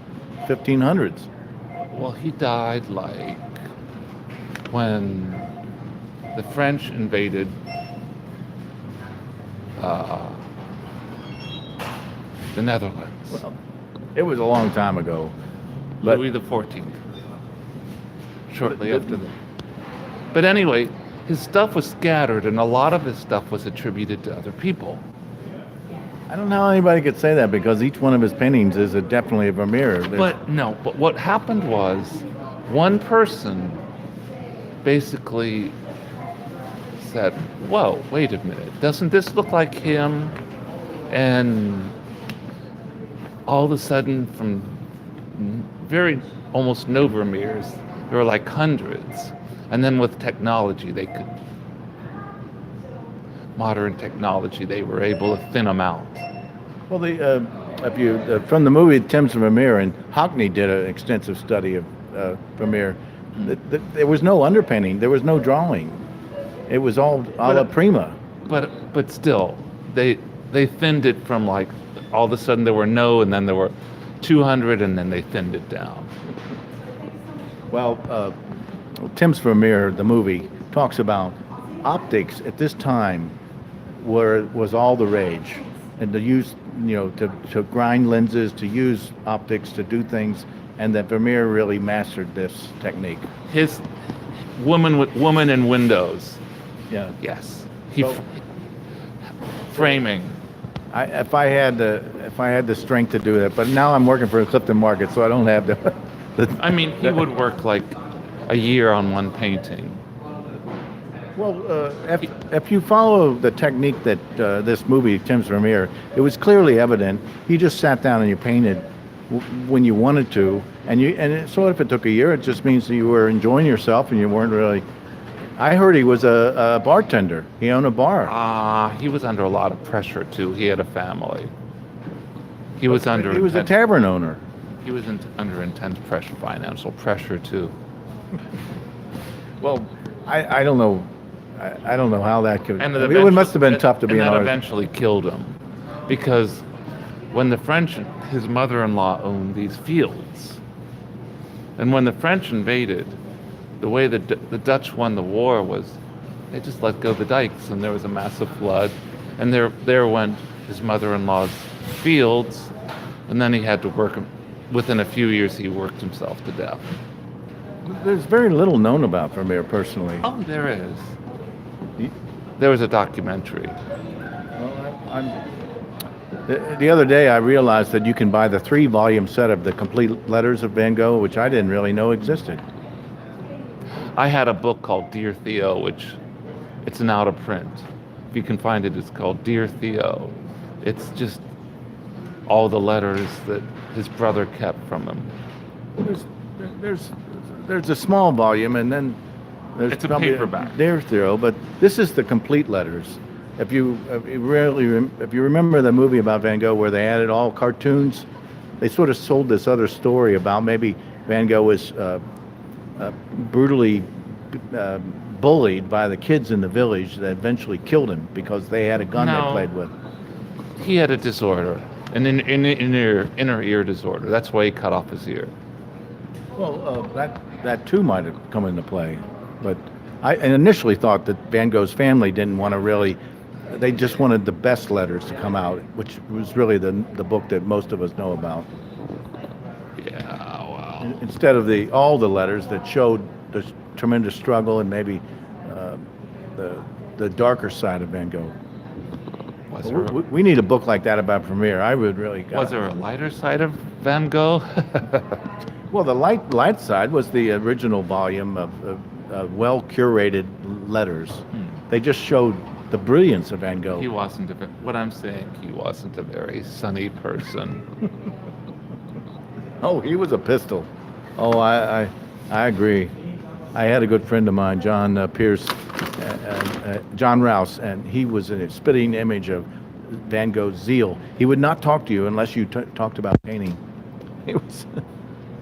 1500s. Well, he died like when the French invaded the Netherlands. Well, it was a long time ago. But Louis XIV. Shortly after that. But anyway, his stuff was scattered, and a lot of his stuff was attributed to other people. I don't know how anybody could say that because each one of his paintings is definitely a Vermeer. But what happened was one person basically said, whoa, wait a minute, doesn't this look like him? And all of a sudden, from very almost no Vermeers, there were like hundreds. And then with technology, modern technology, they were able to thin them out. Well, if you from the movie Tim's Vermeer, and Hockney did an extensive study of Vermeer. There was no underpainting. There was no drawing. It was all a la prima. But still, they thinned it from like all of a sudden there were no, and then there were 200, and then they thinned it down. Well, Tim's Vermeer, the movie, talks about optics at this time was all the rage, and to use, to grind lenses, to use optics to do things, and that Vermeer really mastered this technique. His woman in windows. Yeah. Yes. So- Framing. if I had the strength to do that, but now I'm working for Clifton Market, so I don't have the I mean, he would work like a year on one painting. Well, if you follow the technique that this movie, Tim's Vermeer, it was clearly evident. You just sat down and you painted when you wanted to, and if it took a year, it just means that you were enjoying yourself and you weren't really. I heard he was a bartender. He owned a bar. He was under a lot of pressure too. He had a family. He was a tavern owner. He was under intense pressure, financial pressure too. Well, I don't know. I don't know how that could. And It must have been tough to be an and that artist. eventually killed him, because when the French, his mother-in-law owned these fields, and when the French invaded, the way the Dutch won the war was they just let go the dikes, and there was a massive flood, and there went his mother-in-law's fields, and then he had to work. Within a few years, he worked himself to death. There's very little known about Vermeer personally. Oh, there is. There was a documentary. Well, the other day I realized that you can buy the 3-volume set of the complete letters of Van Gogh, which I didn't really know existed. I had a book called Dear Theo, which it's an out of print. If you can find it, it's called Dear Theo. It's just all the letters that his brother kept from him. There's a small volume, and then there's It's a probably paperback. Dear Theo, but this is the complete letters. If you remember the movie about Van Gogh where they added all cartoons, they sort of sold this other story about maybe Van Gogh was brutally bullied by the kids in the village that eventually killed him because they had a gun No. they played with. He had a disorder, an inner ear disorder. That's why he cut off his ear. Well, that too might have come into play, but I initially thought that Van Gogh's family didn't want to really. They just wanted the best letters to come out, which was really the book that most of us know about. Yeah, wow. Instead of all the letters that showed the tremendous struggle and maybe the darker side of Van Gogh. We need a book like that about Vermeer. I would really. Was there a lighter side of Van Gogh? Well, the light side was the original volume of well-curated letters. They just showed the brilliance of Van Gogh. He wasn't what I'm saying. He wasn't a very sunny person. Oh, he was a pistol. Oh, I agree. I had a good friend of mine, John Pierce, John Rouse, and he was a spitting image of Van Gogh's zeal. He would not talk to you unless you talked about painting. It was.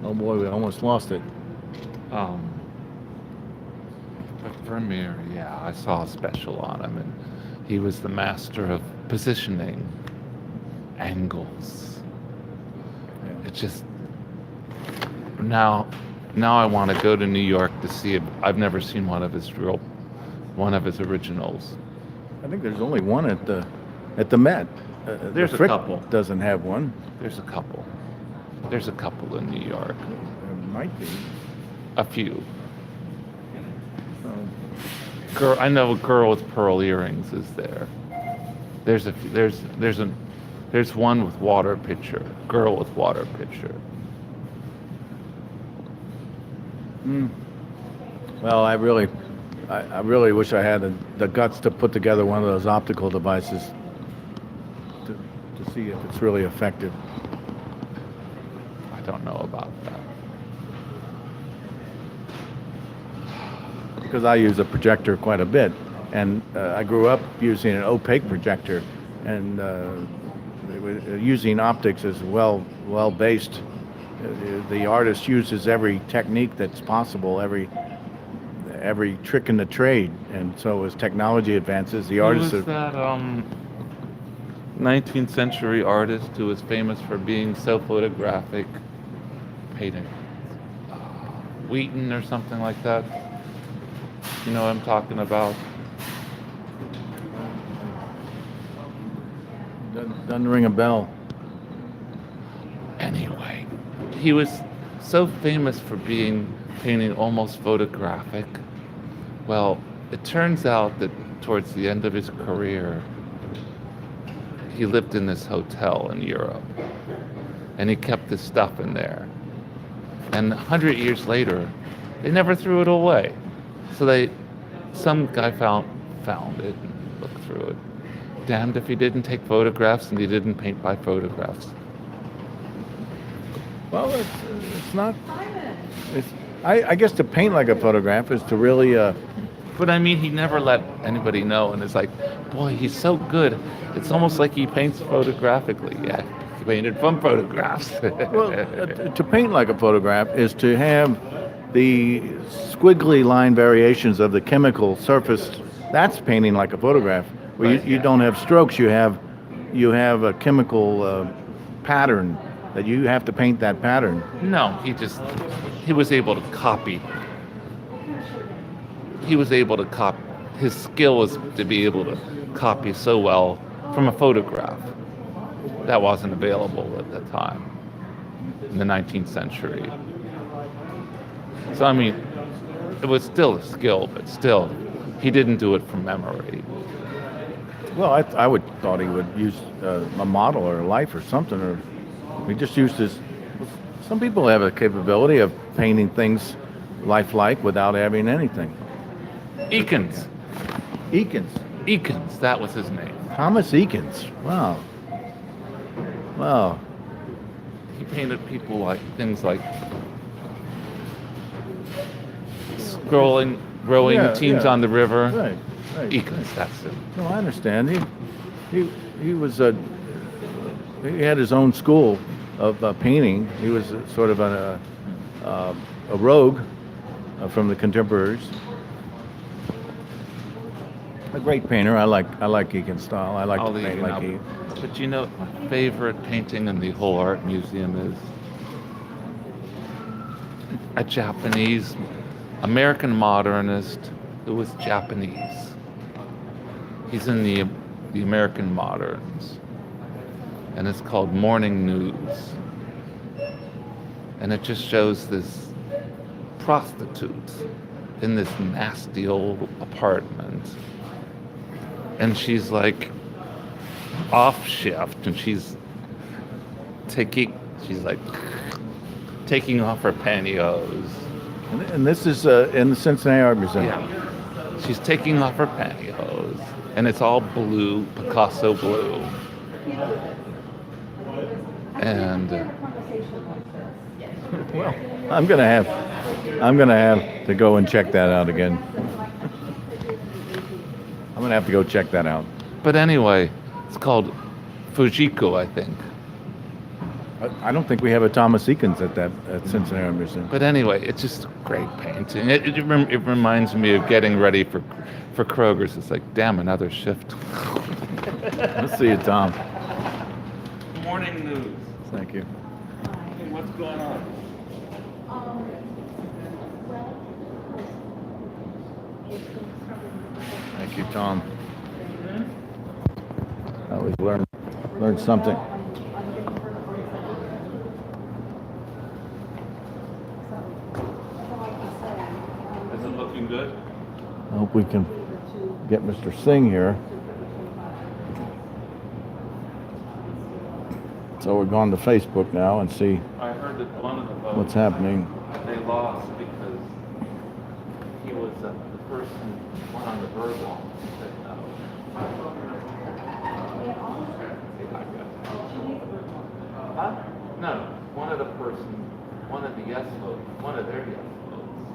Oh boy, we almost lost it. But Vermeer, yeah, I saw a special on him, and he was the master of positioning, angles. Yeah. It just now I want to go to New York to see it. I've never seen one of his originals. I think there's only one at the Met. There's the a Frick couple. Doesn't have one. There's a couple. There's a couple in New York. There might be. A few. Oh. I know a girl with pearl earrings is there. There's one with water pitcher. Girl with water pitcher. Well, I really wish I had the guts to put together one of those optical devices to see if it's really effective. I don't know about that. Because I use a projector quite a bit, and I grew up using an opaque projector, and using optics is well based. The artist uses every technique that's possible, every trick in the trade, and so as technology advances, the artists Who was that 19th century artist who was famous for being so photographic? Painting. Wheaton or something like that. You know what I'm talking about? Doesn't ring a bell. Anyway, he was so famous for painting almost photographic. Well, it turns out that towards the end of his career, he lived in this hotel in Europe, and he kept this stuff in there. And 100 years later, they never threw it away. So some guy found it and looked through it. Damned if he didn't take photographs and he didn't paint by photographs. Well, it's not. I guess to paint like a photograph is to really. But I mean, he never let anybody know, and it's like, boy, he's so good. It's almost like he paints photographically. Yeah, he painted from photographs. Well, to paint like a photograph is to have the squiggly line variations of the chemical surface. That's painting like a photograph. Where Right, you don't have strokes. You have a chemical pattern that you have to paint that pattern. No, he was able to copy. He was able to copy. His skill was to be able to copy so well from a photograph. That wasn't available at the time, in the 19th century. So, I mean, it was still a skill, but still, he didn't do it from memory. Well, I would thought he would use a model or a life or something, or he just used his. Some people have a capability of painting things lifelike without having anything. Eakins, that was his name. Thomas Eakins. Wow. Wow. He painted people like things like growing teams on the river. Right. Eakins, that's it. No, I understand. He was he had his own school of painting. He was sort of a rogue from the contemporaries. A great painter. I like Eakins' style. I like to paint like he. But you know what my favorite painting in the whole art museum is? A Japanese American modernist who was Japanese. He's in the American Moderns, and it's called Morning News. And it just shows this prostitute in this nasty old apartment. And she's like off shift, and she's taking off her pantyhose. And this is in the Cincinnati Art Museum. Yeah. She's taking off her pantyhose, and it's all blue, Picasso blue. And Well, I'm gonna have to go and check that out again. I'm gonna have to go check that out. but anyway, it's called Fujiko, I think. I don't think we have a Thomas Eakins at Cincinnati Art Museum. But anyway, it's just a great painting. It reminds me of getting ready for Kroger's. It's like, damn, another shift. Let's see you, Tom. Morning news. Thank you. Hey, what's going on? Thank you, Tom. I always learn something. Is it looking good? I hope we can get Mr. Singh here. So we're going to Facebook now and see I heard that one of the votes what's happening. they lost because he was the person went on the bird walk and said no. Huh? No, one of the yes votes, one of their yes votes.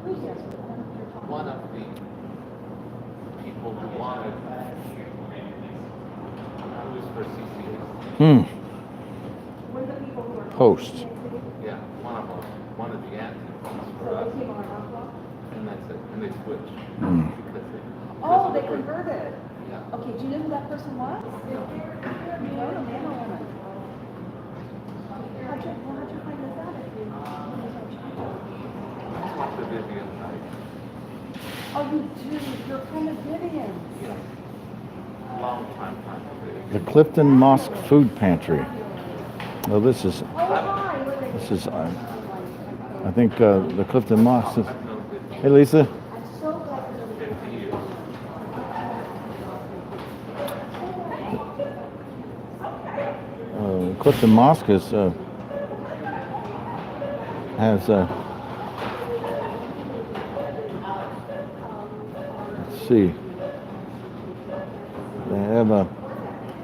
Who's yes? One of the people who wanted who was for CCAC. What are the people who are Host. Yeah, one of the anti-votes for us. And that's it. And they switched. Oh, they converted. Yeah. Okay, do you know who that person was? No, man or woman? How'd you find this out if you I talked to Vivian tonight. Oh, you do. You're kind of Vivian. Yeah. Long time to Vivian. The Clifton Mosque Food Pantry. Well, this is Oh, hi. What are they? I think the Clifton Mosque is. Hey, Lisa. I'm so glad you're 50 years. Clifton Mosque has let's see. They have a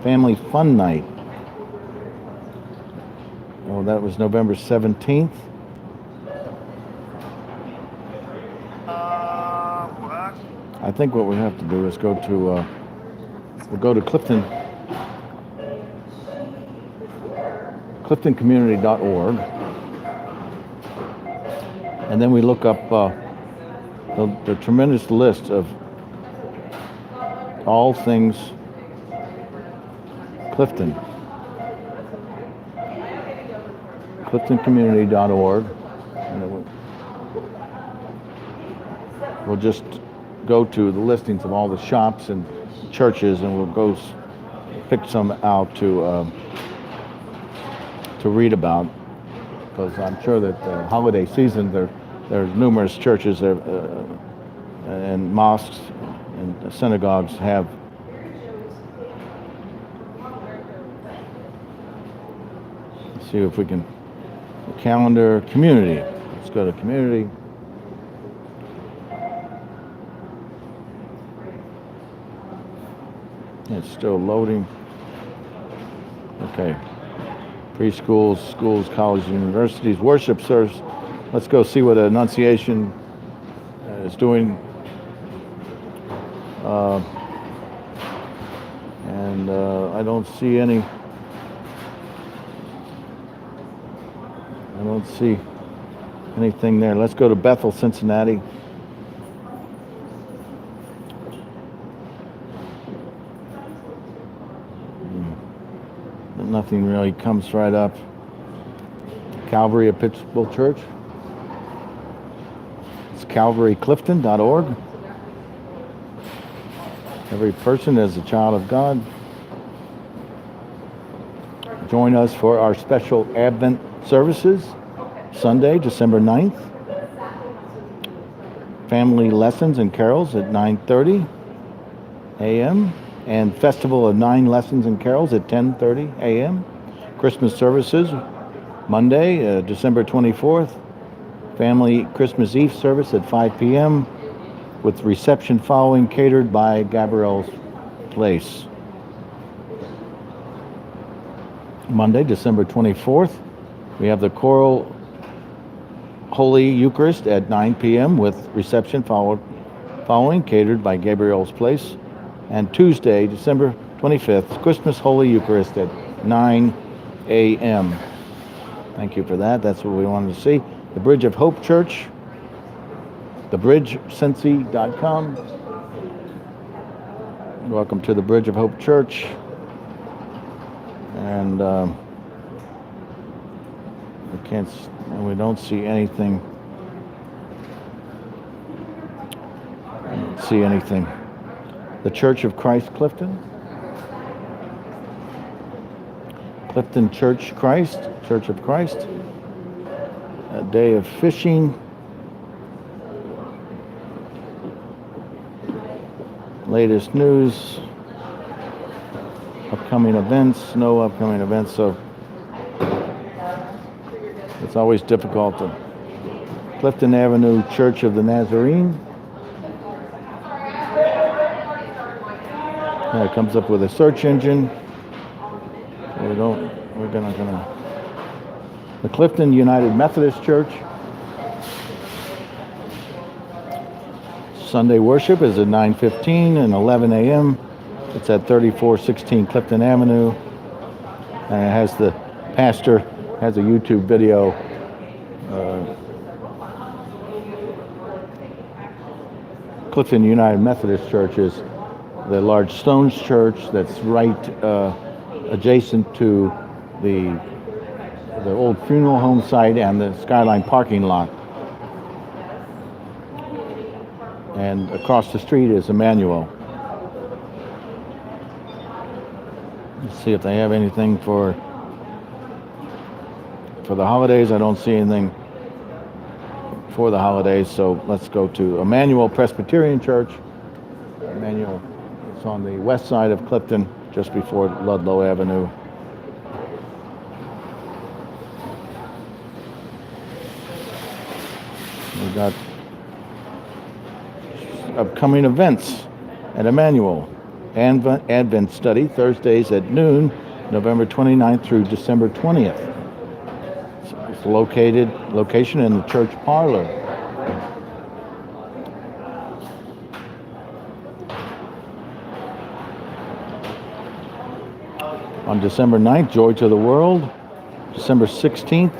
family fun night. Oh, that was November 17th. What? I think what we have to do is go to we'll go to cliftoncommunity.org, and then we look up the tremendous list of all things Clifton. cliftoncommunity.org, and we'll just go to the listings of all the shops and churches, and we'll go pick some out to read about, because I'm sure that the holiday season there's numerous churches there, and mosques and synagogues have let's see if we can calendar community. Let's go to community. It's still loading. Okay. Preschools, schools, colleges, universities, worship service. Let's go see what Annunciation is doing. And I don't see anything there. Let's go to Bethel, Cincinnati. Nothing really comes right up. Calvary Episcopal Church. It's calvaryclifton.org. Every person is a child of God. Join us for our special Advent services, Sunday, December 9th. Family lessons and carols at 9:30 a.m. and Festival of 9 Lessons and Carols at 10:30 a.m. Christmas services, Monday, December 24th. Family Christmas Eve service at 5 p.m. with reception following, catered by Gabrielle's Place. Monday, December 24th, we have the Choral Holy Eucharist at 9 p.m. with reception following, catered by Gabrielle's Place. And Tuesday, December 25th, Christmas Holy Eucharist at 9 a.m. Thank you for that. That's what we wanted to see. The Bridge of Hope Church, thebridgecincy.com. Welcome to the Bridge of Hope Church. And we don't see anything. I don't see anything. The Church of Christ, Clifton. Clifton Church Christ, Church of Christ. A day of fishing. Latest news. Upcoming events, no upcoming events, so it's always difficult to. Clifton Avenue Church of the Nazarene. Yeah, it comes up with a search engine. We're gonna. The Clifton United Methodist Church. Sunday worship is at 9:15 and 11 a.m. It's at 3416 Clifton Avenue. And it has the pastor has a YouTube video. Clifton United Methodist Church is the large Stones Church that's right adjacent to the old funeral home site and the Skyline parking lot. And across the street is Emmanuel. Let's see if they have anything for the holidays. I don't see anything for the holidays, so let's go to Emmanuel Presbyterian Church. Emmanuel is on the west side of Clifton, just before Ludlow Avenue. We got upcoming events at Emmanuel. Advent study Thursdays at noon, November 29th through December 20th. It's location in the church parlor. On December 9th, Joy to the World. December 16th,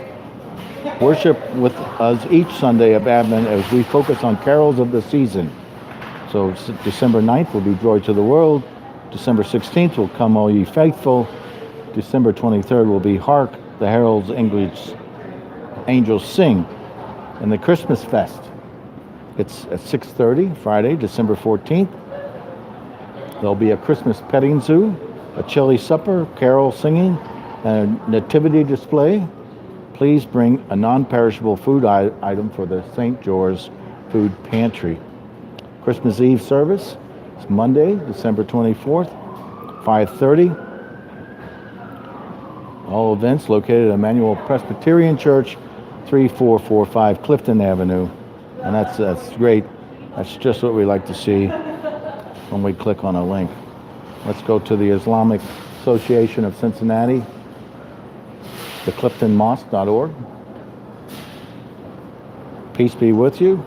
worship with us each Sunday of Advent as we focus on carols of the season. So December 9th will be Joy to the World. December 16th will Come All Ye Faithful. December 23rd will be Hark, the Heralds English Angels Sing. And the Christmas Fest. It's at 6:30, Friday, December 14th. There'll be a Christmas petting zoo, a chili supper, carol singing, and a nativity display. Please bring a non-perishable food item for the St. George's Food Pantry. Christmas Eve service is Monday, December 24th, 5:30. All events located at Emmanuel Presbyterian Church, 3445 Clifton Avenue. And that's great. That's just what we like to see when we click on a link. Let's go to the Islamic Association of Cincinnati, the cliftonmosque.org. Peace be with you.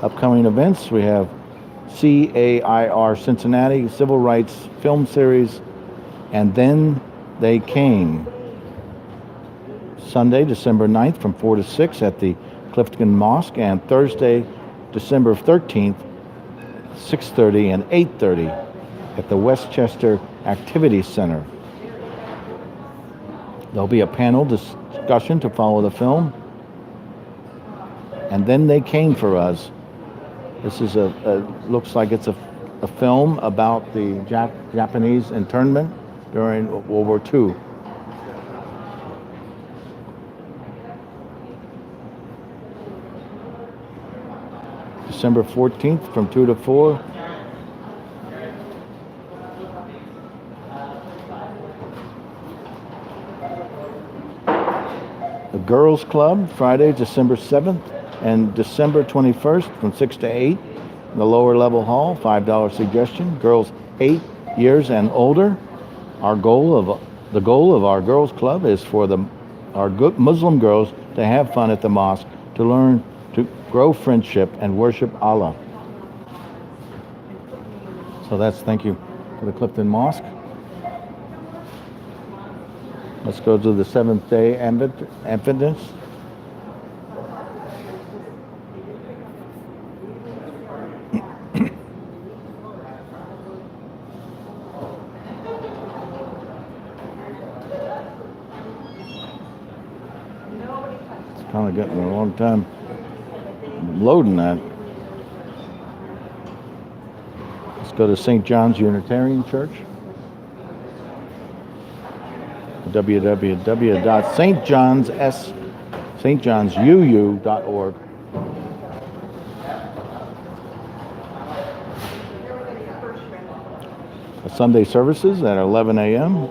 Upcoming events, we have CAIR Cincinnati Civil Rights Film Series, and Then They Came. Sunday, December 9th from 4 to 6 at the Clifton Mosque, and Thursday, December 13th, 6:30 and 8:30 at the Westchester Activity Center. There'll be a panel discussion to follow the film. And Then They Came for Us. This is looks like it's a film about the Japanese internment during World War II. December 14th from 2 to 4. The Girls Club, Friday, December 7th, and December 21st from 6 to 8. In the lower level hall, $5 suggestion. Girls 8 years and older. The goal of our Girls Club is for our Muslim girls to have fun at the mosque, to learn to grow friendship and worship Allah. So thank you for the Clifton Mosque. Let's go to the Seventh Day Adventist. It's kind of getting a long time loading that. Let's go to St. John's Unitarian Church. www.stjohnsuu.org. Sunday services at 11 a.m.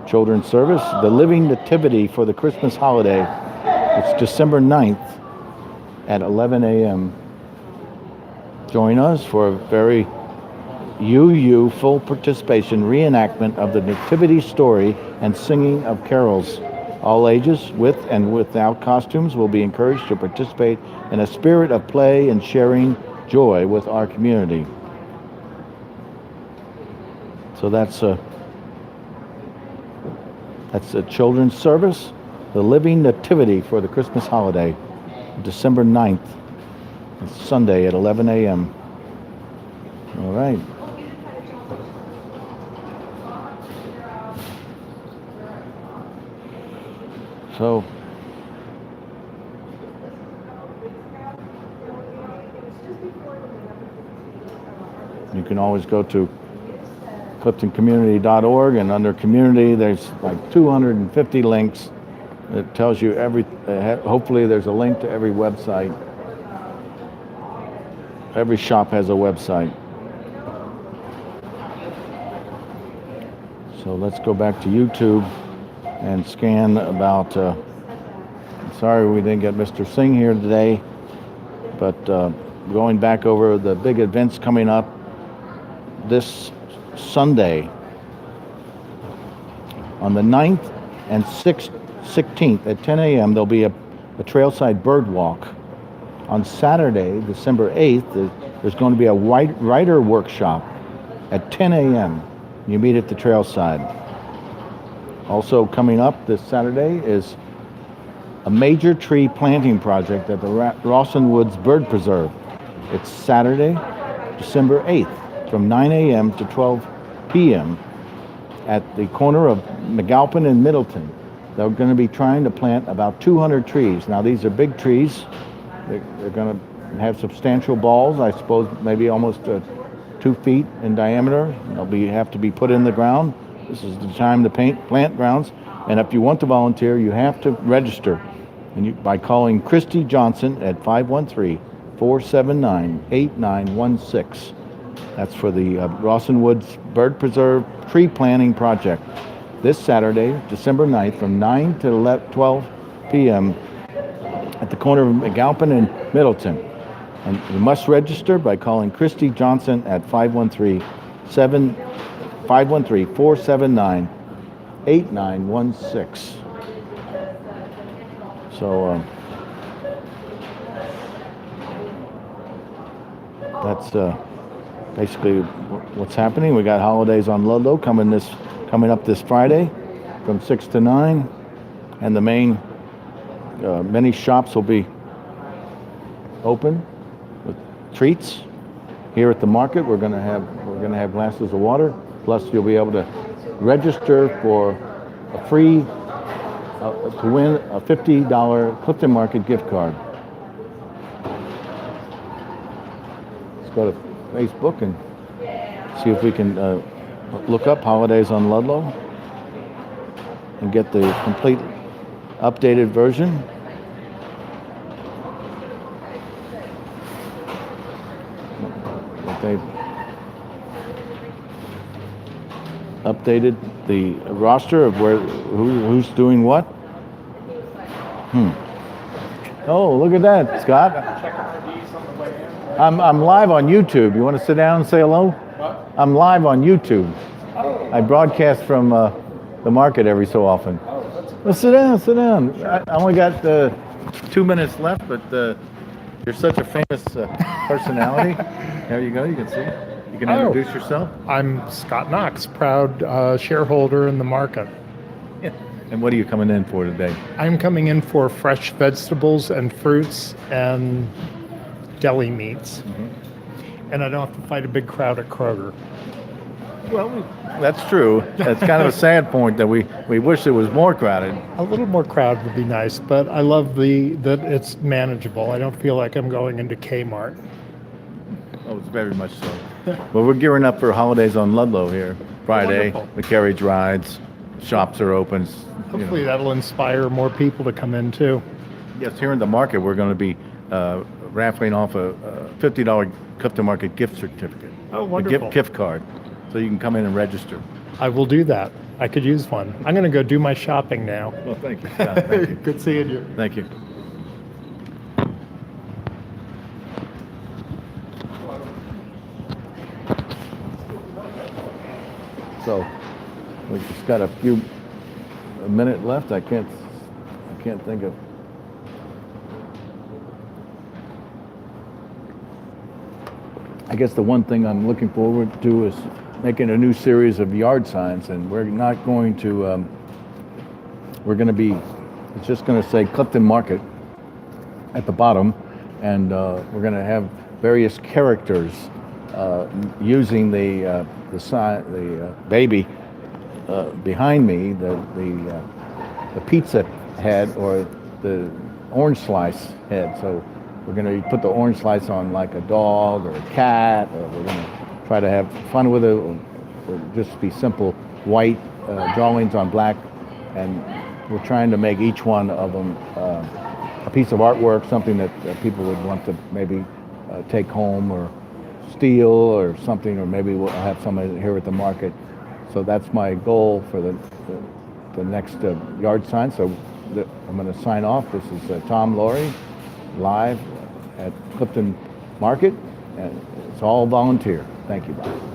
Children's service, the Living Nativity for the Christmas holiday. It's December 9th at 11 a.m. Join us for a very full participation reenactment of the Nativity story and singing of carols. All ages, with and without costumes, will be encouraged to participate in a spirit of play and sharing joy with our community. So that's a children's service, the Living Nativity for the Christmas holiday, December 9th. It's Sunday at 11 a.m. All right. So, you can always go to CliftonCommunity.org, and under Community, there's like 250 links. It tells you hopefully there's a link to every website. Every shop has a website. So let's go back to YouTube and scan about sorry we didn't get Mr. Singh here today, but going back over the big events coming up this Sunday on the 9th and 16th at 10 a.m. there'll be a Trailside Bird Walk. On Saturday, December 8th, there's going to be a writer workshop at 10 a.m. You meet at the Trailside. Also coming up this Saturday is a major tree planting project at the Rawson Woods Bird Preserve. It's Saturday, December 8th from 9 a.m. to 12 p.m. at the corner of McAlpin and Middleton. They're going to be trying to plant about 200 trees. Now, these are big trees. They're going to have substantial balls, I suppose maybe almost 2 feet in diameter. They'll have to be put in the ground. This is the time to plant grounds. And if you want to volunteer, you have to register by calling Christy Johnson at 513-479-8916. That's for the Rawson Woods Bird Preserve Tree Planting Project. This Saturday, December 9th, from 9 to 12 p.m. at the corner of McAlpin and Middleton. And you must register by calling Christy Johnson at 513-479-8916. So that's basically what's happening. We got holidays on Ludlow coming up this Friday from 6 to 9, and the main many shops will be open with treats. Here at the market, we're going to have glasses of water. Plus, you'll be able to register for a free to win a $50 Clifton Market gift card. Let's go to Facebook and see if we can look up holidays on Ludlow and get the complete updated version. They've updated the roster of who's doing what. Oh, look at that, Scott. I'm live on YouTube. You want to sit down and say hello? What? I'm live on YouTube. Oh. I broadcast from the market every so often. Oh, well, sit down. I only got 2 minutes left, but you're such a famous personality. There you go. You can see. You can introduce yourself. I'm Scott Knox, proud shareholder in the market. Yeah. And what are you coming in for today? I'm coming in for fresh vegetables and fruits and deli meats. Mm-hmm. And I don't have to fight a big crowd at Kroger. Well, that's true. That's kind of a sad point that we wish it was more crowded. A little more crowd would be nice, but I love that it's manageable. I don't feel like I'm going into Kmart. Oh, it's very much so. Well, we're gearing up for holidays on Ludlow here. Friday, Wonderful. the carriage rides, shops are open. Hopefully that'll inspire more people to come in too. Yes, here in the market, we're going to be raffling off a $50 Clifton Market gift certificate. Oh, wonderful. A gift card. So you can come in and register. I will do that. I could use one. I'm going to go do my shopping now. Well, thank you, Scott. Thank you. Good seeing you. Thank you. So we just got a minute left. I can't think of. I guess the one thing I'm looking forward to is making a new series of yard signs, and we're not going to. We're going to be. It's just going to say Clifton Market at the bottom, and we're going to have various characters using the sign, the baby behind me, the pizza head or the orange slice head. So we're going to put the orange slice on like a dog or a cat, or we're going to try to have fun with it, or just be simple white drawings on black, and we're trying to make each one of them a piece of artwork, something that people would want to maybe take home or steal or something, or maybe we'll have somebody here at the market. So that's my goal for the next yard sign. So I'm going to sign off. This is Tom Lohre, live at Clifton Market, and it's all volunteer. Thank you, Bob.